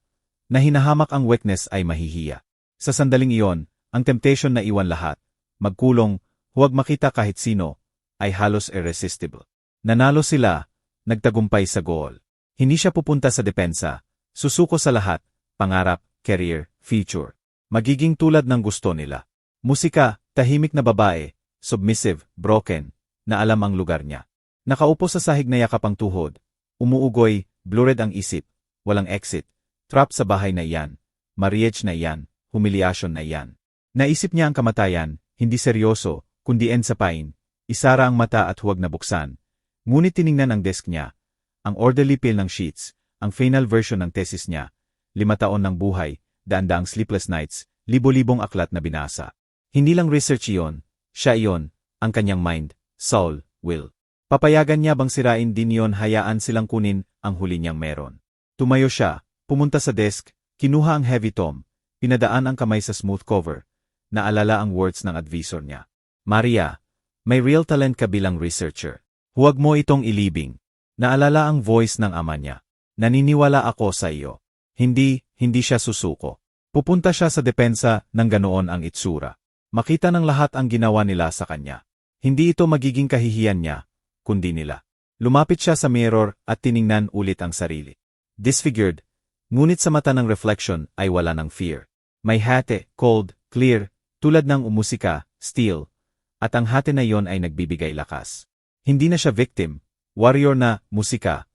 na hinahamak ang weakness ay mahihiya. Sa sandaling iyon, ang temptation na iwan lahat, magkulong, huwag makita kahit sino, ay halos irresistible. Nanalo sila, nagtagumpay sa goal. Hindi siya pupunta sa depensa, susuko sa lahat, pangarap, career, future. Magiging tulad ng gusto nila. Musika, tahimik na babae, submissive, broken, na alam ang lugar niya. Nakaupo sa sahig na yakap ang tuhod, umuugoy, blurred ang isip, walang exit, trap sa bahay na iyan, marriage na iyan, humiliation na iyan. Naisip niya ang kamatayan, hindi seryoso, kundi ensapain, isara ang mata at huwag nabuksan. Ngunit tiningnan ang desk niya, ang orderly pile ng sheets, ang final version ng thesis niya, 5 taon ng buhay, daan-daang sleepless nights, libo-libong aklat na binasa. Hindi lang research iyon, siya iyon, ang kanyang mind, soul, will. Papayagan niya bang sirain din iyon, hayaan silang kunin ang huli niyang meron. Tumayo siya, pumunta sa desk, kinuha ang heavy tome, pinadaan ang kamay sa smooth cover, naalala ang words ng advisor niya. Maria, may real talent ka bilang researcher. Huwag mo itong ilibing. Naalala ang voice ng ama niya. Naniniwala ako sa iyo. Hindi siya susuko. Pupunta siya sa depensa ng ganoon ang itsura. Makita ng lahat ang ginawa nila sa kanya. Hindi ito magiging kahihiyan niya, kundi nila. Lumapit siya sa mirror at tiningnan ulit ang sarili. Disfigured, ngunit sa mata ng reflection ay wala ng fear. May hate, cold, clear, tulad ng umusika, steel, at ang hate na iyon ay nagbibigay lakas. Hindi na siya victim, warrior na, musika.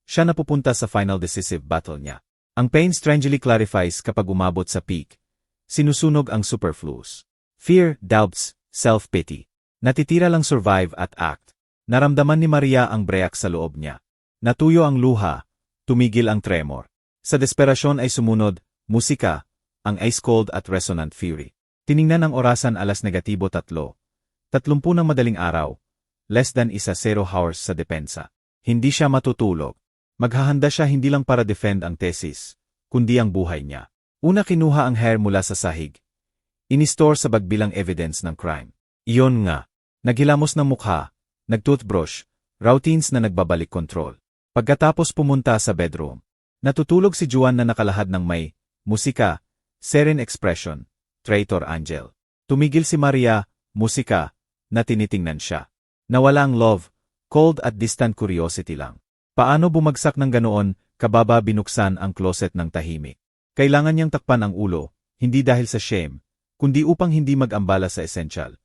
Siya na pupunta sa final decisive battle niya. Ang pain strangely clarifies kapag umabot sa peak. Sinusunog ang superfluous. Fear, doubts, self-pity. Natitira lang survive at act. Naramdaman ni Maria ang break sa loob niya. Natuyo ang luha, tumigil ang tremor. Sa desperasyon ay sumunod, musika, ang ice-cold at resonant fury. Tiningnan ang orasan 3:30. 30 ng madaling araw. Less than 0 hours sa depensa. Hindi siya matutulog. Maghahanda siya hindi lang para defend ang thesis, kundi ang buhay niya. Una kinuha ang hair mula sa sahig. Inistore sa bag bilang evidence ng crime. Iyon nga. Naghilamos ng mukha, nagtoothbrush, routines na nagbabalik control. Pagkatapos pumunta sa bedroom. Natutulog si Juan na nakalahad ng may musika, serene expression, traitor angel. Tumigil si Maria, musika, na tinitingnan siya. Nawala ang love, cold at distant curiosity lang. Paano bumagsak ng ganoon, kababa binuksan ang closet ng tahimik. Kailangan niyang takpan ang ulo, hindi dahil sa shame, kundi upang hindi mag-ambala sa essential.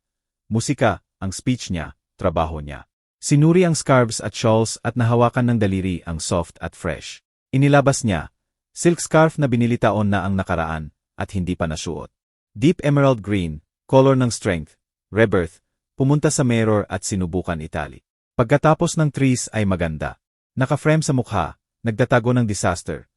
Musika, ang speech niya, trabaho niya. Sinuri ang scarves at shawls at nahawakan ng daliri ang soft at fresh. Inilabas niya, silk scarf na binili taon na ang nakaraan, at hindi pa nasuot. Deep emerald green, color ng strength, rebirth, pumunta sa mirror at sinubukan itali. Pagkatapos ng trees ay maganda. Naka-frame sa mukha, nagtatago ng disaster.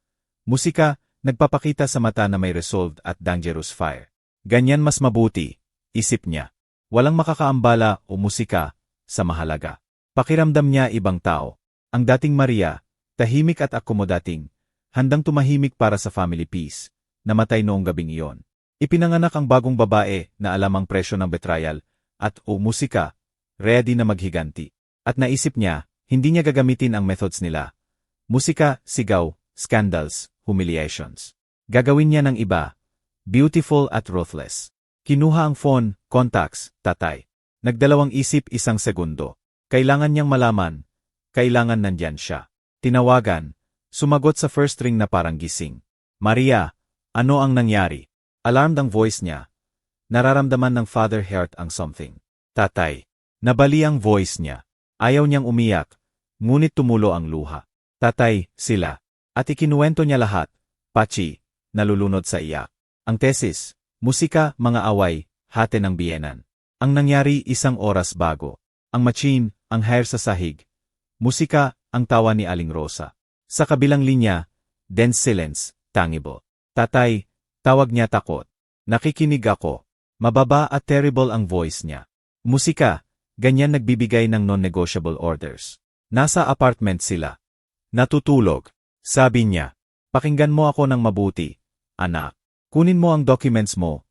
Musika, nagpapakita sa mata na may resolved at dangerous fire. Ganyan mas mabuti, isip niya. Walang makakaambala o musika, sa mahalaga. Pakiramdam niya ibang tao. Ang dating Maria, tahimik at akomodating, handang tumahimik para sa family peace, namatay noong gabing iyon. Ipinanganak ang bagong babae na alam ang presyo ng betrayal, at musika, ready na maghiganti. At naisip niya, hindi niya gagamitin ang methods nila. Musika, sigaw, scandals, humiliations. Gagawin niya ng iba, beautiful at ruthless. Kinuha ang phone, contacts, tatay. Nagdalawang isip isang segundo. Kailangan niyang malaman, kailangan nandyan siya. Tinawagan, sumagot sa first ring na parang gising. Maria, ano ang nangyari? Alarmed ang voice niya. Nararamdaman ng father heart ang something. Tatay. Nabali ang voice niya. Ayaw niyang umiyak, ngunit tumulo ang luha. Tatay, sila. At ikinuwento niya lahat. Pachi, nalulunod sa iyak. Ang tesis, musika, mga away, hate ng biyenan. Ang nangyari 1 oras bago. Ang machine, ang hair sa sahig. Musika, ang tawa ni Aling Rosa. Sa kabilang linya, dense silence, tangible. Tatay, tawag niya takot. Nakikinig ako. Mababa at terrible ang voice niya. Musika, ganyan nagbibigay ng non-negotiable orders. Nasa apartment sila. Natutulog. Sabi niya, pakinggan mo ako ng mabuti, anak. Kunin mo ang documents mo,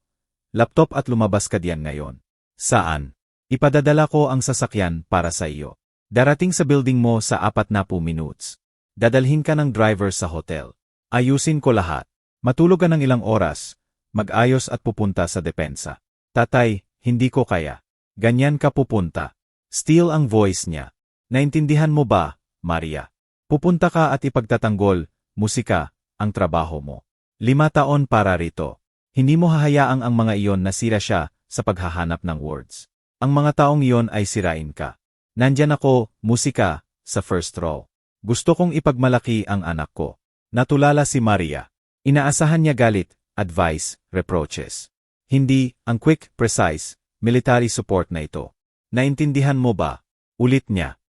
laptop at lumabas ka diyan ngayon. Saan? Ipadadala ko ang sasakyan para sa iyo. Darating sa building mo sa 40 minutes. Dadalhin ka ng driver sa hotel. Ayusin ko lahat. Matulog ka ng ilang oras, mag-ayos at pupunta sa depensa. Tatay, hindi ko kaya. Ganyan ka pupunta. Still ang voice niya. Naintindihan mo ba, Maria? Pupunta ka at ipagtatanggol, musika, ang trabaho mo. 5 taon para rito. Hindi mo hahayaang ang mga iyon na sira siya sa paghahanap ng words. Ang mga taong iyon ay sirain ka. Nandyan ako, musika, sa first row. Gusto kong ipagmalaki ang anak ko. Natulala si Maria. Inaasahan niya galit, advice, reproaches. Hindi, ang quick, precise, military support na ito. Naintindihan mo ba? Ulit niya.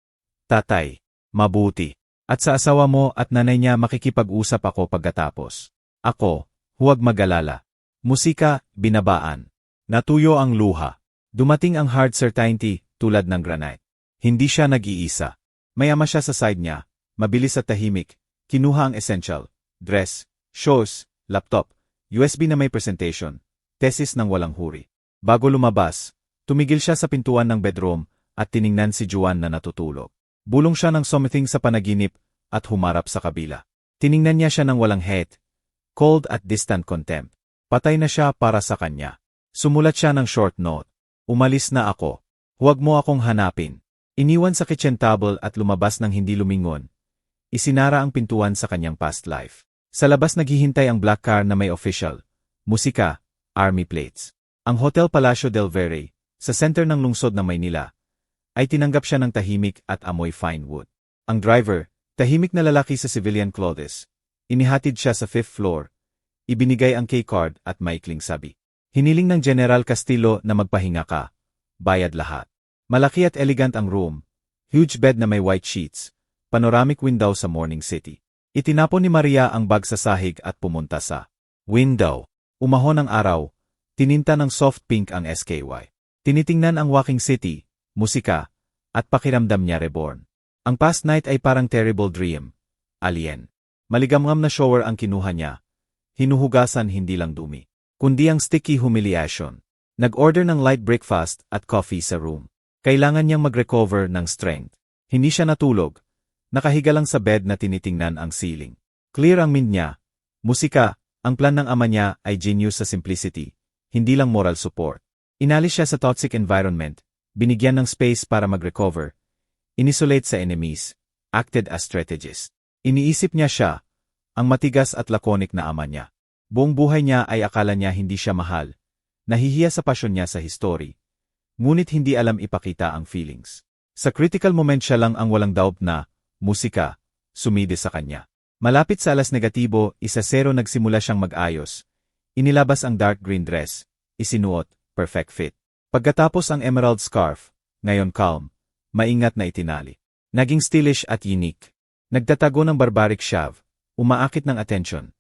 Tatay, mabuti. At sa asawa mo at nanay niya makikipag-usap ako pagkatapos. Ako, huwag mag-alala. Musika, binabaan. Natuyo ang luha. Dumating ang hard certainty, tulad ng granite. Hindi siya nag-iisa. May ama siya sa side niya, mabilis at tahimik. Kinuha ang essential, dress, shoes, laptop, USB na may presentation, thesis ng walang huri. Bago lumabas, tumigil siya sa pintuan ng bedroom at tiningnan si Juan na natutulog. Bulong siya ng something sa panaginip at humarap sa kabila. Tiningnan niya siya ng walang head, cold at distant contempt. Patay na siya para sa kanya. Sumulat siya ng short note. Umalis na ako. Huwag mo akong hanapin. Iniwan sa kitchen table at lumabas ng hindi lumingon. Isinara ang pintuan sa kanyang past life. Sa labas naghihintay ang black car na may official, musika, army plates. Ang Hotel Palacio del Verey, sa center ng lungsod ng Maynila, ay tinanggap siya ng tahimik at amoy fine wood. Ang driver, tahimik na lalaki sa civilian clothes. Inihatid siya sa 5th floor. Ibinigay ang key-card at maikling sabi. Hiniling ng General Castillo na magpahinga ka. Bayad lahat. Malaki at elegant ang room. Huge bed na may white sheets. Panoramic window sa morning city. Itinapon ni Maria ang bag sa sahig at pumunta sa window. Umahon ang araw. Tininta ng soft pink ang SKY. Tinitingnan ang walking city, musika, at pakiramdam niya reborn. Ang past night ay parang terrible dream. Alien. Maligamgam na shower ang kinuha niya. Hinuhugasan hindi lang dumi, kundi ang sticky humiliation. Nag-order ng light breakfast at coffee sa room. Kailangan niyang mag-recover ng strength. Hindi siya natulog. Nakahiga lang sa bed na tinitingnan ang ceiling. Clear ang mind niya. Musika, ang plan ng ama niya ay genius sa simplicity, hindi lang moral support. Inalis siya sa toxic environment, binigyan ng space para mag-recover. Inisolate sa enemies, acted as strategist. Iniisip niya siya, ang matigas at laconic na ama niya. Buong buhay niya ay akala niya hindi siya mahal. Nahihiya sa pasyon niya sa history. Ngunit hindi alam ipakita ang feelings. Sa critical moment siya lang ang walang doubt na, musika, sumide sa kanya. Malapit sa alas negatibo, 1-0 nagsimula siyang mag-ayos. Inilabas ang dark green dress, isinuot, perfect fit. Pagkatapos ang emerald scarf, ngayon calm, maingat na itinali. Naging stylish at unique. Nagtatago ng barbaric shove, umaakit ng attention.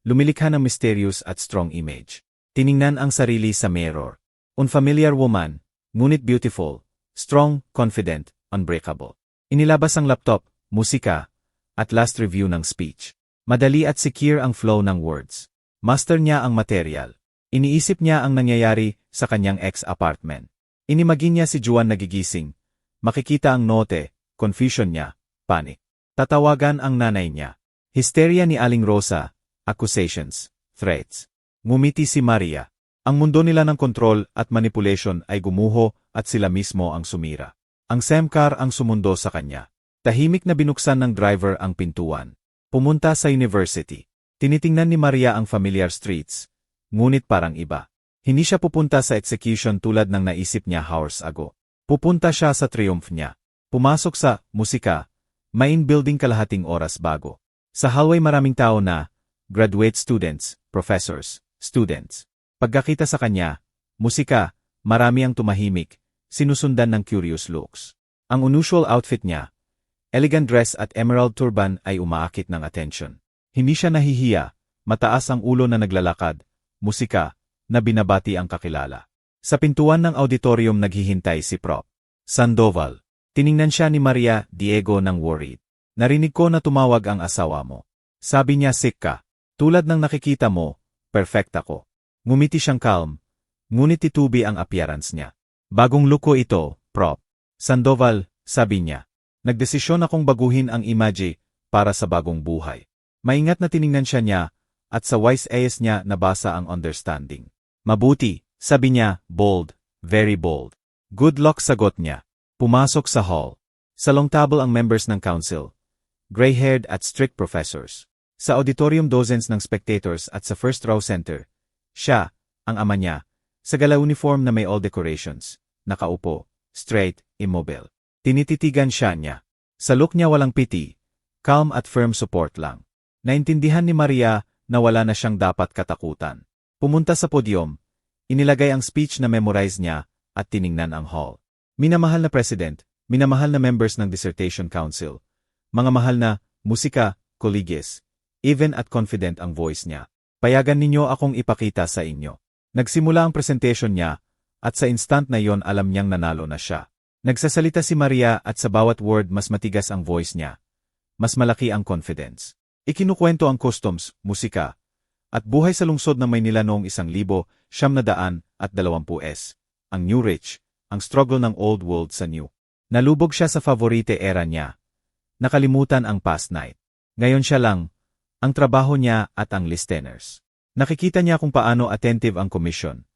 Lumilikha ng mysterious at strong image. Tiningnan ang sarili sa mirror. Unfamiliar woman, ngunit beautiful, strong, confident, unbreakable. Inilabas ang laptop, musika, at last review ng speech. Madali at secure ang flow ng words. Master niya ang material. Iniisip niya ang nangyayari sa kanyang ex-apartment. Inimagine niya si Juan nagigising. Makikita ang note, confusion niya, panic. Tatawagan ang nanay niya. Hysteria ni Aling Rosa, accusations, threats. Ngumiti si Maria. Ang mundo nila ng kontrol at manipulation ay gumuho at sila mismo ang sumira. Ang SEM car ang sumundo sa kanya. Tahimik na binuksan ng driver ang pintuan. Pumunta sa university. Tinitingnan ni Maria ang familiar streets, ngunit parang iba. Hindi siya pupunta sa execution tulad ng naisip niya hours ago. Pupunta siya sa triumph niya. Pumasok sa musika, main building kalahating oras bago. Sa hallway maraming tao na, graduate students, professors, students. Pagkakita sa kanya, musika, marami ang tumahimik, sinusundan ng curious looks. Ang unusual outfit niya, elegant dress at emerald turban ay umaakit ng attention. Hindi siya nahihiya, mataas ang ulo na naglalakad, musika, na binabati ang kakilala. Sa pintuan ng auditorium naghihintay si Prof. Sandoval. Tiningnan siya ni Maria Diego ng worried. Narinig ko na tumawag ang asawa mo. Sabi niya sick ka. Tulad ng nakikita mo, perfect ako. Ngumiti siyang calm, ngunit titubi ang appearance niya. Bagong luko ito, Prof. Sandoval, sabi niya. Nagdesisyon akong baguhin ang image para sa bagong buhay. Maingat na tiningnan siya niya, at sa wise eyes niya nabasa ang understanding. Mabuti, sabi niya, bold, very bold. Good luck sagot niya. Pumasok sa hall. Sa long table ang members ng council. Gray-haired at strict professors. Sa auditorium dozens ng spectators at sa first row center. Siya, ang ama niya, sa gala uniform na may all decorations. Nakaupo, straight, immobile. Tinititigan siya niya. Sa look niya walang pity, calm at firm support lang. Naintindihan ni Maria na wala na siyang dapat katakutan. Pumunta sa podium, inilagay ang speech na memorize niya at tiningnan ang hall. Minamahal na president, minamahal na members ng dissertation council, mga mahal na musika, colleagues, even at confident ang voice niya. Payagan ninyo akong ipakita sa inyo. Nagsimula ang presentation niya at sa instant na yon alam niyang nanalo na siya. Nagsasalita si Maria at sa bawat word mas matigas ang voice niya. Mas malaki ang confidence. Ikinukwento ang customs, musika, at buhay sa lungsod na Maynila noong 1920s, ang new rich, ang struggle ng old world sa new. Nalubog siya sa favorite era niya. Nakalimutan ang past night. Ngayon siya lang, ang trabaho niya at ang listeners. Nakikita niya kung paano attentive ang commission,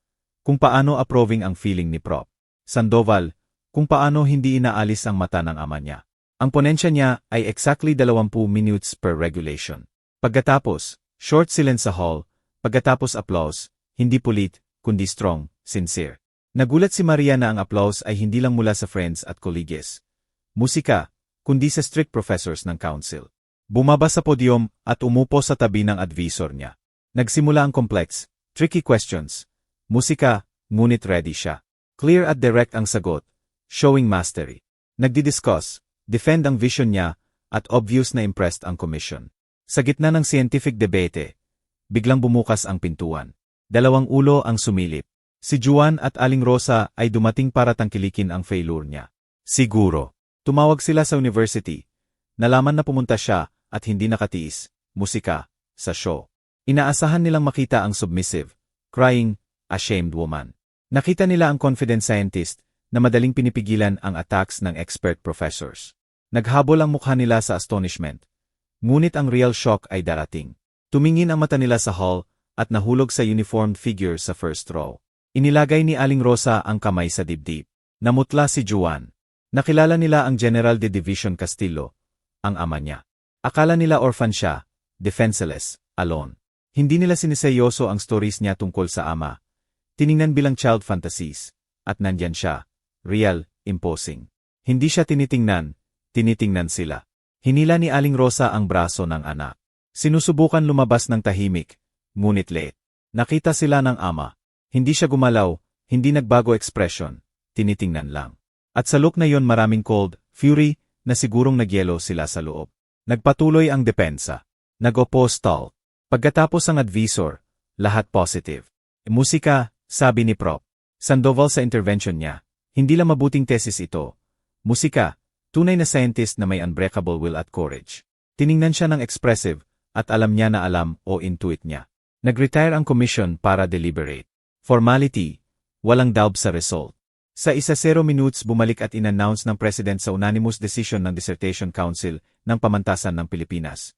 kung paano approving ang feeling ni Prof. Sandoval, kung paano hindi inaalis ang mata ng ama niya. Ang ponensya niya ay exactly 20 minutes per regulation. Pagkatapos, short silence sa hall, pagkatapos applause, hindi pulit, kundi strong, sincere. Nagulat si Maria na ang applause ay hindi lang mula sa friends at colleagues. Musika, kundi sa strict professors ng council. Bumaba sa podium at umupo sa tabi ng advisor niya. Nagsimula ang complex, tricky questions. Musika, ngunit ready siya. Clear at direct ang sagot, showing mastery. Nagdidiscuss, defend ang vision niya, at obvious na impressed ang commission. Sa gitna ng scientific debate, biglang bumukas ang pintuan. Dalawang ulo ang sumilip. Si Juan at Aling Rosa ay dumating para tangkilikin ang failure niya. Siguro. Tumawag sila sa university. Nalaman na pumunta siya at hindi nakatiis, musika, sa show. Inaasahan nilang makita ang submissive, crying, ashamed woman. Nakita nila ang confident scientist na madaling pinipigilan ang attacks ng expert professors. Naghabol ang mukha nila sa astonishment. Ngunit ang real shock ay darating. Tumingin ang mata nila sa hall at nahulog sa uniformed figure sa first row. Inilagay ni Aling Rosa ang kamay sa dibdib. Namutla si Juan. Nakilala nila ang General de Division Castillo, ang ama niya. Akala nila orphan siya, defenseless, alone. Hindi nila siniseryoso ang stories niya tungkol sa ama. Tiningnan bilang child fantasies. At nandyan siya, real, imposing. Hindi siya tinitingnan, tinitingnan sila. Hinila ni Aling Rosa ang braso ng anak. Sinusubukan lumabas ng tahimik, ngunit late. Nakita sila ng ama. Hindi siya gumalaw, hindi nagbago expression, tinitingnan lang. At sa look na yon maraming cold, fury, na sigurong nagyelo sila sa loob. Nagpatuloy ang depensa. Nag-oppose talk. Pagkatapos ang advisor, lahat positive. Musika, sabi ni Prof. Sandoval sa intervention niya. Hindi lang mabuting thesis ito. Musika, tunay na scientist na may unbreakable will at courage. Tiningnan siya ng expressive, at alam niya na alam o intuit niya. Nag-retire ang commission para deliberate. Formality, walang doubt sa result. Sa 0 minutes bumalik at in-announce ng President sa unanimous decision ng Dissertation Council ng Pamantasan ng Pilipinas.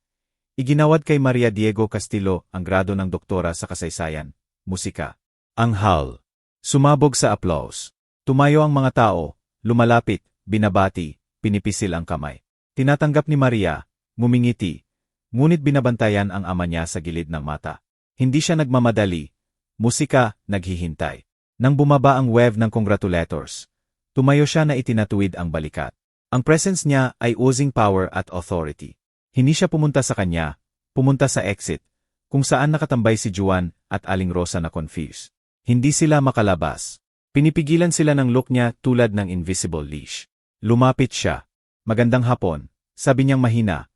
Iginawad kay Maria Diego Castillo ang grado ng doktora sa kasaysayan, musika. Ang hall. Sumabog sa applause. Tumayo ang mga tao, lumalapit, binabati, pinipisil ang kamay. Tinatanggap ni Maria, ngumingiti, ngunit binabantayan ang ama niya sa gilid ng mata. Hindi siya nagmamadali, musika, naghihintay. Nang bumaba ang wave ng congratulators, tumayo siya na itinatuwid ang balikat. Ang presence niya ay oozing power at authority. Hindi siya pumunta sa kanya, pumunta sa exit, kung saan nakatambay si Juan at Aling Rosa na confused. Hindi sila makalabas. Pinipigilan sila ng look niya tulad ng invisible leash. Lumapit siya. Magandang hapon, sabi niyang mahina.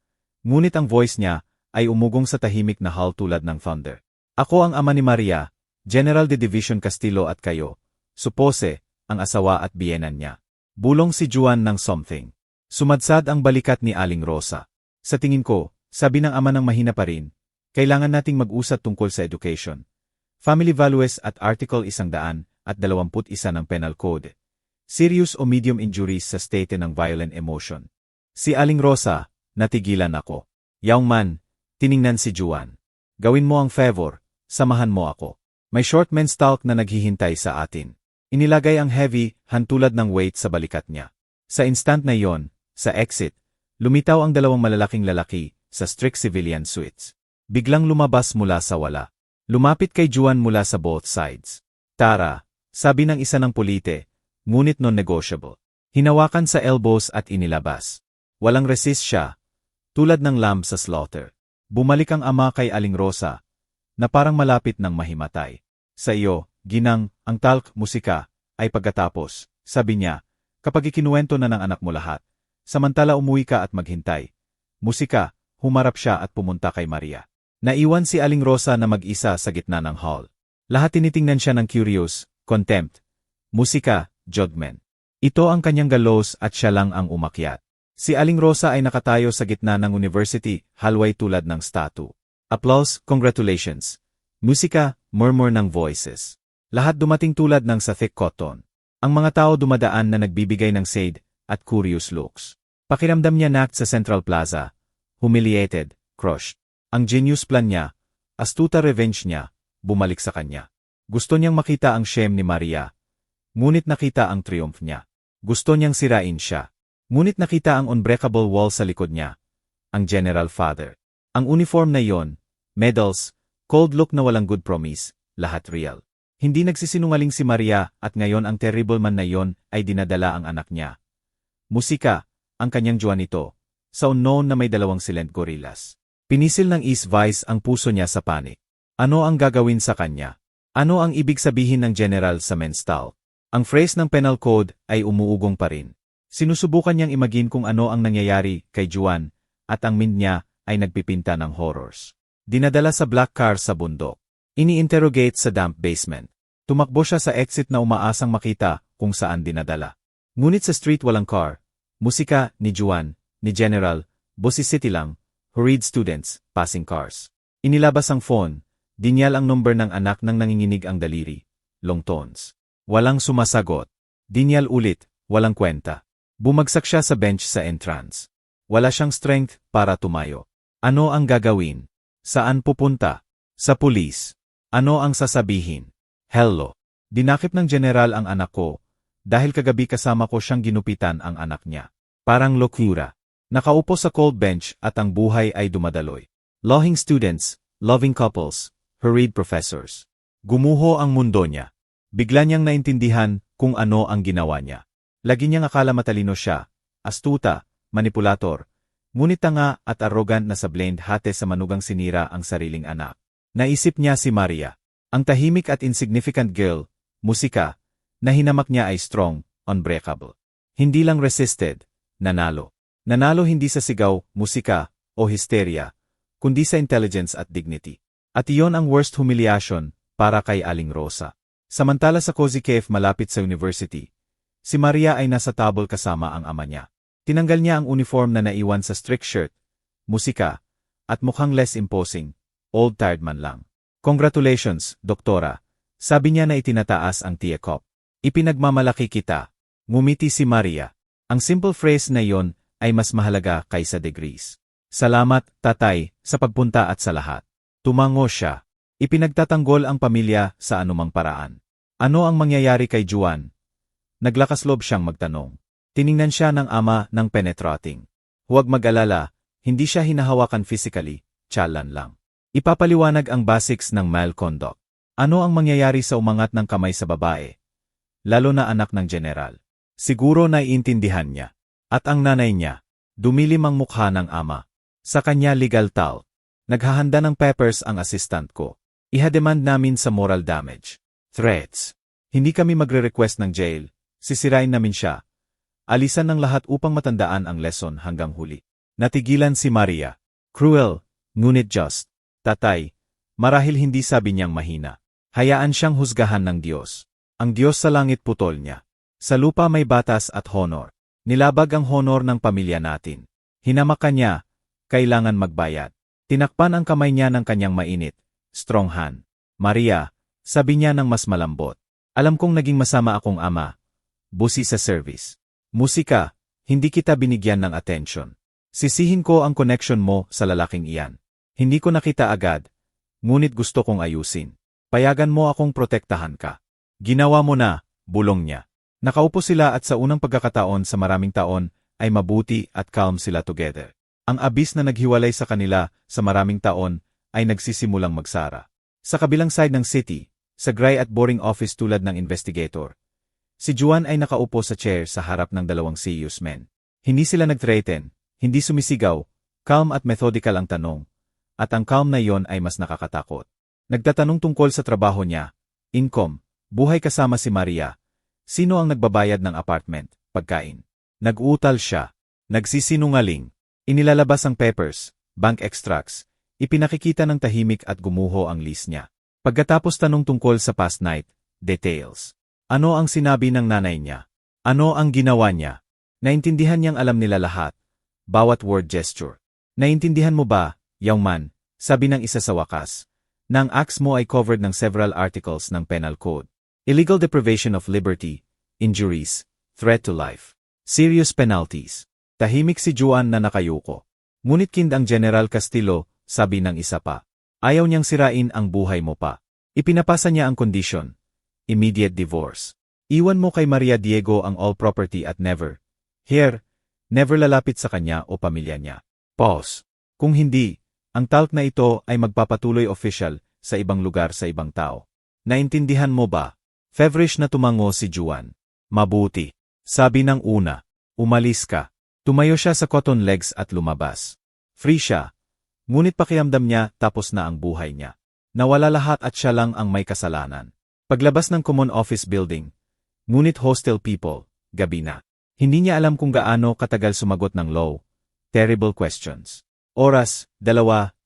Ngunit ang voice niya ay umugong sa tahimik na hall tulad ng thunder. Ako ang ama ni Maria, General de Division Castillo at kayo, supose, ang asawa at biyenan niya. Bulong si Juan ng something. Sumadsad ang balikat ni Aling Rosa. Sa tingin ko, sabi ng ama ng mahina pa rin, kailangan nating mag-usap tungkol sa education. Family values at Article 121 ng Penal Code. Serious o medium injuries sa state ng violent emotion. Si Aling Rosa, natigilan ako. Yaong man, tiningnan si Juan. Gawin mo ang favor, samahan mo ako. May short men's talk na naghihintay sa atin. Inilagay ang heavy, hantulad ng weight sa balikat niya. Sa instant na yon, sa exit, lumitaw ang dalawang malalaking lalaki sa strict civilian suits. Biglang lumabas mula sa wala. Lumapit kay Juan mula sa both sides. Tara, sabi ng isa ng polite, ngunit non-negotiable. Hinawakan sa elbows at inilabas. Walang resist siya, tulad ng lamb sa slaughter. Bumalik ang ama kay Aling Rosa, na parang malapit ng mahimatay. Sa iyo, ginang, ang talk, musika, ay pagkatapos, sabi niya, kapag ikinuwento na ng anak mo lahat. Samantala umuwi ka at maghintay. Musika, humarap siya at pumunta kay Maria. Naiwan si Aling Rosa na mag-isa sa gitna ng hall. Lahat tinitingnan siya ng curious, contempt. Musika, judgment. Ito ang kanyang galos at siya lang ang umakyat. Si Aling Rosa ay nakatayo sa gitna ng university, hallway tulad ng statue. Applause, congratulations. Musika, murmur ng voices. Lahat dumating tulad ng sa thick cotton. Ang mga tao dumadaan na nagbibigay ng shade at curious looks. Pakiramdam niya nakt sa Central Plaza, humiliated, crushed. Ang genius plan niya, astuta revenge niya, bumalik sa kanya. Gusto niyang makita ang shame ni Maria, ngunit nakita ang triumph niya. Gusto niyang sirain siya, ngunit nakita ang unbreakable wall sa likod niya, ang General Father. Ang uniform na iyon, medals, cold look na walang good promise, lahat real. Hindi nagsisinungaling si Maria at ngayon ang terrible man na iyon ay dinadala ang anak niya. Musika, ang kanyang Juanito, sa unknown na may dalawang silent gorillas. Pinisil ng East Vice ang puso niya sa panik. Ano ang gagawin sa kanya? Ano ang ibig sabihin ng general sa men's talk? Ang phrase ng penal code ay umuugong pa rin. Sinusubukan niyang imagine kung ano ang nangyayari kay Juan at ang mind niya ay nagpipinta ng horrors. Dinadala sa black car sa bundok. Ini-interrogate sa damp basement. Tumakbo siya sa exit na umaasang makita kung saan dinadala. Ngunit sa street walang car. Musika ni Juan, ni General, Bossy City lang, hurried students, passing cars. Inilabas ang phone, dinyal ang number ng anak nang nanginginig ang daliri. Long tones. Walang sumasagot. Dinyal ulit, walang kwenta. Bumagsak siya sa bench sa entrance. Wala siyang strength para tumayo. Ano ang gagawin? Saan pupunta? Sa pulis. Ano ang sasabihin? Hello. Dinakip ng general ang anak ko, dahil kagabi kasama ko siyang ginupitan ang anak niya. Parang lokura. Nakaupo sa cold bench at ang buhay ay dumadaloy. Lawing students, loving couples, hurried professors. Gumuho ang mundo niya. Bigla niyang naintindihan kung ano ang ginawa niya. Lagi niyang akala matalino siya, astuta, manipulator, ngunit tanga at arrogant na sablend hate sa manugang sinira ang sariling anak. Naisip niya si Maria, ang tahimik at insignificant girl, musika, na hinamak niya ay strong, unbreakable. Hindi lang resisted, nanalo. Nanalo hindi sa sigaw, musika, o hysteria, kundi sa intelligence at dignity. At iyon ang worst humiliation para kay Aling Rosa. Samantala sa cozy cave malapit sa university, si Maria ay nasa table kasama ang ama niya. Tinanggal niya ang uniform na naiwan sa strict shirt, musika, at mukhang less imposing, old tired man lang. Congratulations, doktora, sabi niya na itinataas ang teacup. Ipinagmamalaki kita. Ngumiti si Maria. Ang simple phrase na iyon ay mas mahalaga kaysa degrees. Salamat, tatay, sa pagpunta at sa lahat. Tumango siya. Ipinagtatanggol ang pamilya sa anumang paraan. Ano ang mangyayari kay Juan? Naglakas loob siyang magtanong. Tiningnan siya ng ama ng penetrating. Huwag mag-alala, hindi siya hinahawakan physically, tiyalan lang. Ipapaliwanag ang basics ng malconduct. Ano ang mangyayari sa umangat ng kamay sa babae? Lalo na anak ng general. Siguro naiintindihan niya. At ang nanay niya, dumilim ang mukha ng ama. Sa kanya legal tal. Naghahanda ng papers ang assistant ko. Ihademand namin sa moral damage. Threats. Hindi kami magre-request ng jail. Sisirain namin siya. Alisan ng lahat upang matandaan ang lesson hanggang huli. Natigilan si Maria. Cruel, ngunit just. Tatay, marahil hindi sabi niyang mahina. Hayaan siyang husgahan ng Diyos. Ang Diyos sa langit putol niya. Sa lupa may batas at honor. Nilabag ang honor ng pamilya natin. Hinamaka niya, kailangan magbayad. Tinakpan ang kamay niya ng kanyang mainit, strong hand. Maria, sabi niya ng mas malambot. Alam kong naging masama akong ama. Busi sa service. Musika, hindi kita binigyan ng attention. Sisihin ko ang connection mo sa lalaking iyan. Hindi ko nakita agad, ngunit gusto kong ayusin. Payagan mo akong protektahan ka. Ginawa mo na, bulong niya. Nakaupo sila at sa unang pagkakataon sa maraming taon ay mabuti at calm sila together. Ang abis na naghiwalay sa kanila sa maraming taon ay nagsisimulang magsara. Sa kabilang side ng city, sa gray at boring office tulad ng investigator, si Juan ay nakaupo sa chair sa harap ng dalawang serious men. Hindi sila nag-threaten, hindi sumisigaw, calm at methodical ang tanong, at ang calm na iyon ay mas nakakatakot. Nagtatanong tungkol sa trabaho niya, income, buhay kasama si Maria, sino ang nagbabayad ng apartment, pagkain. Nag-uutal siya, nagsisinungaling. Inilalabas ang papers, bank extracts, ipinakikita ng tahimik at gumuho ang list niya. Pagkatapos tanong tungkol sa past night, details. Ano ang sinabi ng nanay niya? Ano ang ginawa niya? Naintindihan niyang alam nila lahat. Bawat word gesture. Naintindihan mo ba, young man, sabi ng isa sa wakas, na ang acts mo ay covered ng several articles ng penal code. Illegal deprivation of liberty, injuries, threat to life, serious penalties. Tahimik si Juan na nakayuko. Ngunit kind ang General Castillo, sabi ng isa pa. Ayaw niyang sirain ang buhay mo pa. Ipinapasa niya ang condition. Immediate divorce. Iwan mo kay Maria Diego ang all property at never lalapit sa kanya o pamilya niya. Pause. Kung hindi, ang talk na ito ay magpapatuloy official sa ibang lugar sa ibang tao. Naintindihan mo ba? Feverish na tumango si Juan. Mabuti. Sabi ng una. Umalis ka. Tumayo siya sa cotton legs at lumabas. Free siya. Ngunit pakiramdam niya tapos na ang buhay niya. Nawala lahat at siya lang ang may kasalanan. Paglabas ng common office building, ngunit hostile people, gabi na. Hindi niya alam kung gaano katagal sumagot ng low, terrible questions. Oras, 2,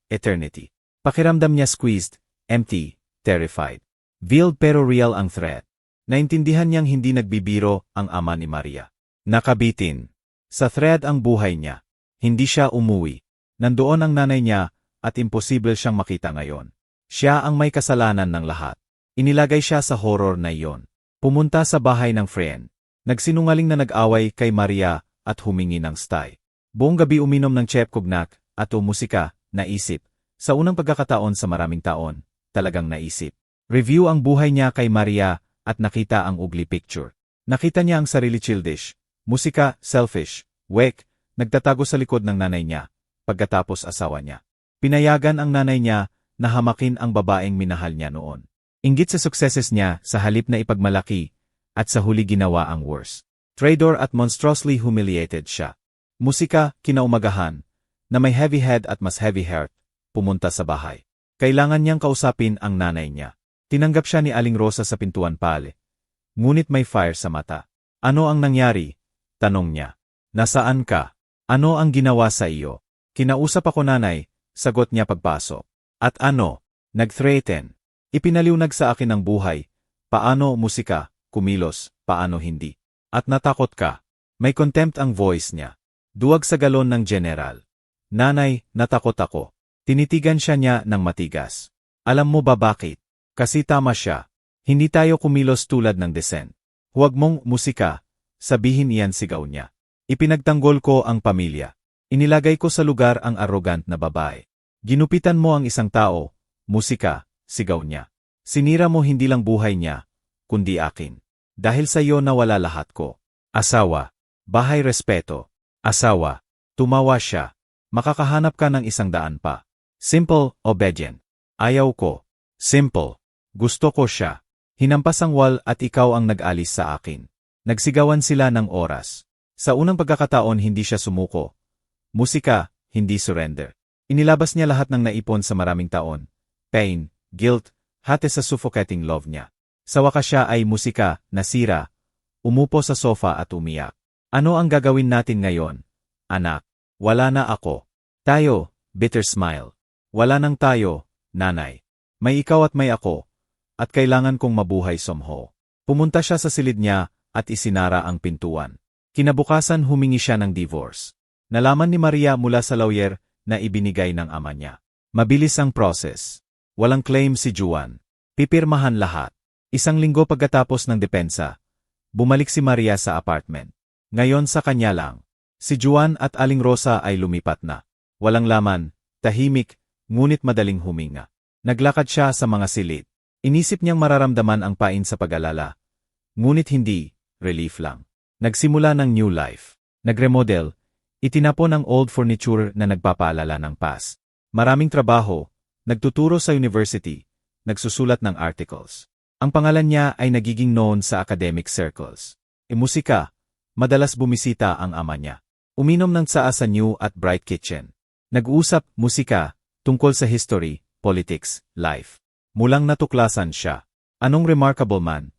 eternity. Pakiramdam niya squeezed, empty, terrified. Veiled pero real ang threat. Naintindihan niyang hindi nagbibiro ang ama ni Maria. Nakabitin. Sa thread ang buhay niya. Hindi siya umuwi. Nandoon ang nanay niya at imposible siyang makita ngayon. Siya ang may kasalanan ng lahat. Inilagay siya sa horror na iyon. Pumunta sa bahay ng friend. Nagsinungaling na nag-away kay Maria at humingi ng stay. Buong gabi uminom ng chep cognac at umusika, naisip. Sa unang pagkakataon sa maraming taon, talagang naisip. Review ang buhay niya kay Maria at nakita ang ugly picture. Nakita niya ang sarili childish. Musika, selfish, weak, nagtatago sa likod ng nanay niya, pagkatapos asawa niya. Pinayagan ang nanay niya na hamakin ang babaeng minahal niya noon. Inggit sa successes niya sa halip na ipagmalaki, at sa huli ginawa ang worst. Traitor at monstrously humiliated siya. Musika, kinaumagahan, na may heavy head at mas heavy heart, pumunta sa bahay. Kailangan niyang kausapin ang nanay niya. Tinanggap siya ni Aling Rosa sa pintuan pale. Ngunit may fire sa mata. Ano ang nangyari? Tanong niya. Nasaan ka? Ano ang ginawa sa iyo? Kinausap ako nanay, sagot niya pagpasok. At ano? Nag-threaten. Ipinaliwnag sa akin ang buhay. Paano musika, kumilos, paano hindi? At natakot ka. May contempt ang voice niya. Duwag sa galon ng general. Nanay, natakot ako. Tinitigan siya niya ng matigas. Alam mo ba bakit? Kasi tama siya. Hindi tayo kumilos tulad ng descent. Huwag mong musika. Sabihin iyan sigaw niya. Ipinagtanggol ko ang pamilya. Inilagay ko sa lugar ang arrogant na babae. Ginupitan mo ang isang tao, musika, sigaw niya. Sinira mo hindi lang buhay niya, kundi akin. Dahil sa iyo nawala lahat ko. Asawa. Bahay respeto. Asawa. Tumawa siya. Makakahanap ka ng 100 pa. Simple, obedient. Ayaw ko. Simple. Gusto ko siya. Hinampas ang wall at ikaw ang nag-alis sa akin. Nagsigawan sila ng oras. Sa unang pagkakataon hindi siya sumuko. Musika, hindi surrender. Inilabas niya lahat ng naipon sa maraming taon. Pain, guilt, hati sa suffocating love niya. Sa wakas siya ay musika, nasira, umupo sa sofa at umiyak. Ano ang gagawin natin ngayon? Anak, wala na ako. Tayo, bitter smile. Wala nang tayo, nanay. May ikaw at may ako. At kailangan kong mabuhay somehow. Pumunta siya sa silid niya at isinara ang pintuan. Kinabukasan humingi siya ng divorce. Nalaman ni Maria mula sa lawyer na ibinigay ng ama niya. Mabilis ang process. Walang claim si Juan. Pipirmahan lahat. 1 linggo pagkatapos ng depensa, bumalik si Maria sa apartment. Ngayon sa kanya lang. Si Juan at Aling Rosa ay lumipat na. Walang laman, tahimik, ngunit madaling huminga. Naglakad siya sa mga silid. Inisip niyang mararamdaman ang pain sa pag-alala. Ngunit hindi, relief lang. Nagsimula ng new life. Nagremodel, itinapon ang old furniture na nagpapaalala ng past. Maraming trabaho, nagtuturo sa university, nagsusulat ng articles. Ang pangalan niya ay nagiging known sa academic circles. Musika, madalas bumisita ang ama niya. Uminom ng tsaa sa New at Bright Kitchen. Nag-uusap, musika, tungkol sa history, politics, life. Mulang natuklasan siya. Anong remarkable man?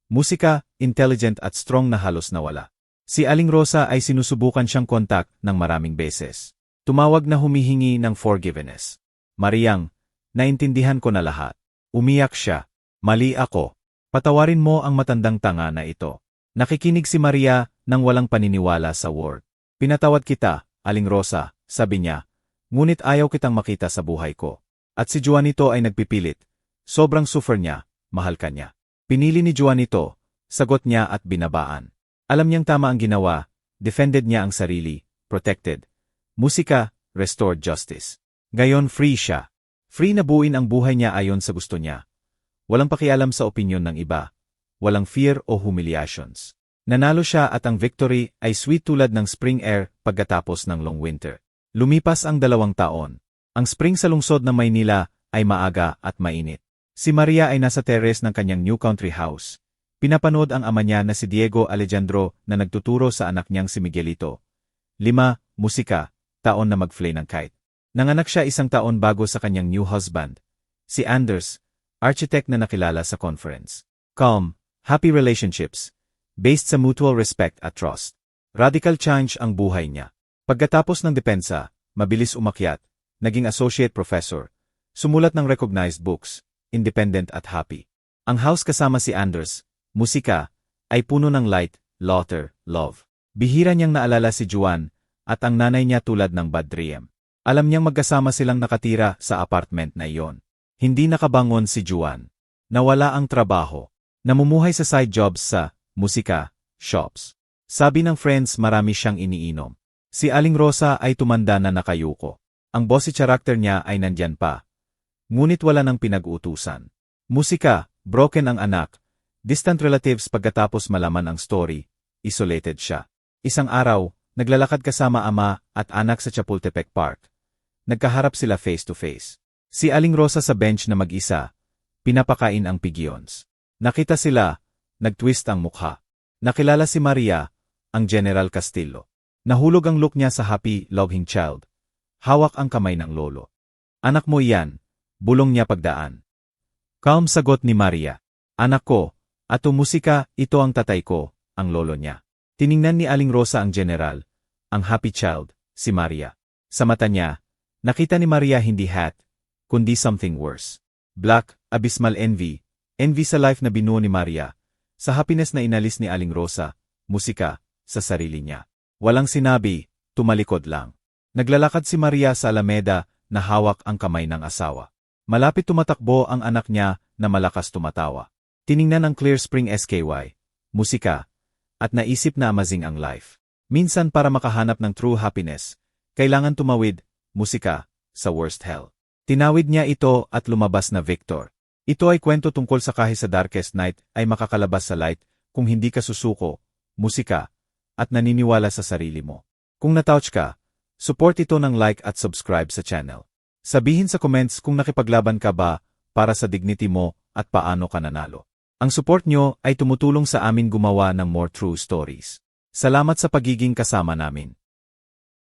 Musika, intelligent at strong na halos nawala. Si Aling Rosa ay sinusubukan siyang kontak ng maraming beses. Tumawag na humihingi ng forgiveness. Mariang, naintindihan ko na lahat. Umiyak siya. Mali ako. Patawarin mo ang matandang tanga na ito. Nakikinig si Maria nang walang paniniwala sa word. Pinatawad kita, Aling Rosa, sabi niya. Ngunit ayaw kitang makita sa buhay ko. At si Juanito ay nagpipilit. Sobrang suffer niya, mahal ka niya. Pinili ni Juanito, sagot niya at binabaan. Alam niyang tama ang ginawa, defended niya ang sarili, protected. Musika, restored justice. Ngayon free siya. Free na buuin ang buhay niya ayon sa gusto niya. Walang pakialam sa opinyon ng iba. Walang fear o humiliations. Nanalo siya at ang victory ay sweet tulad ng spring air pagkatapos ng long winter. Lumipas ang 2 taon. Ang spring sa lungsod ng Maynila ay maaga at mainit. Si Maria ay nasa terrace ng kanyang new country house. Pinapanood ang ama niya na si Diego Alejandro na nagtuturo sa anak niyang si Miguelito. 5, musika, taon na mag-play ng kite. Nanganak siya 1 taon bago sa kanyang new husband. Si Anders, architect na nakilala sa conference. Calm, happy relationships, based sa mutual respect at trust. Radical change ang buhay niya. Pagkatapos ng depensa, mabilis umakyat, naging associate professor, sumulat ng recognized books, independent at happy. Ang house kasama si Anders, musika, ay puno ng light, laughter, love. Bihira niyang naalala si Juan at ang nanay niya tulad ng bad dream. Alam niyang magkasama silang nakatira sa apartment na iyon. Hindi nakabangon si Juan. Nawala ang trabaho. Namumuhay sa side jobs sa musika shops. Sabi ng friends marami siyang iniinom. Si Aling Rosa ay tumanda na nakayuko. Ang bossy character niya ay nandyan pa. Ngunit wala nang pinag-uutusan. Musika, broken ang anak. Distant relatives pagkatapos malaman ang story. Isolated siya. Isang araw, naglalakad kasama ama at anak sa Chapultepec Park. Nagkaharap sila face to face. Si Aling Rosa sa bench na mag-isa, pinapakain ang pigeons. Nakita sila, nagtwist ang mukha. Nakilala si Maria, ang General Castillo. Nahulog ang look niya sa happy, loving child. Hawak ang kamay ng lolo. Anak mo yan, bulong niya pagdaan. Calm sagot ni Maria. Anak ko, ato musika, ito ang tatay ko, ang lolo niya. Tiningnan ni Aling Rosa ang General, ang happy child, si Maria. Sa mata niya, nakita ni Maria hindi hat, kundi something worse. Black, abysmal envy, envy sa life na binuo ni Maria, sa happiness na inalis ni Aling Rosa, musika, sa sarili niya. Walang sinabi, tumalikod lang. Naglalakad si Maria sa Alameda na hawak ang kamay ng asawa. Malapit tumatakbo ang anak niya na malakas tumatawa. Tiningnan ang Clear Spring SKY, musika, at naisip na amazing ang life. Minsan para makahanap ng true happiness, kailangan tumawid, musika, sa worst hell. Tinawid niya ito at lumabas na victor. Ito ay kwento tungkol sa kahit sa darkest night ay makakalabas sa light kung hindi ka susuko, musika, at naniniwala sa sarili mo. Kung natouch ka, support ito ng like at subscribe sa channel. Sabihin sa comments kung nakipaglaban ka ba para sa dignity mo at paano ka nanalo. Ang support nyo ay tumutulong sa amin gumawa ng more true stories. Salamat sa pagiging kasama namin.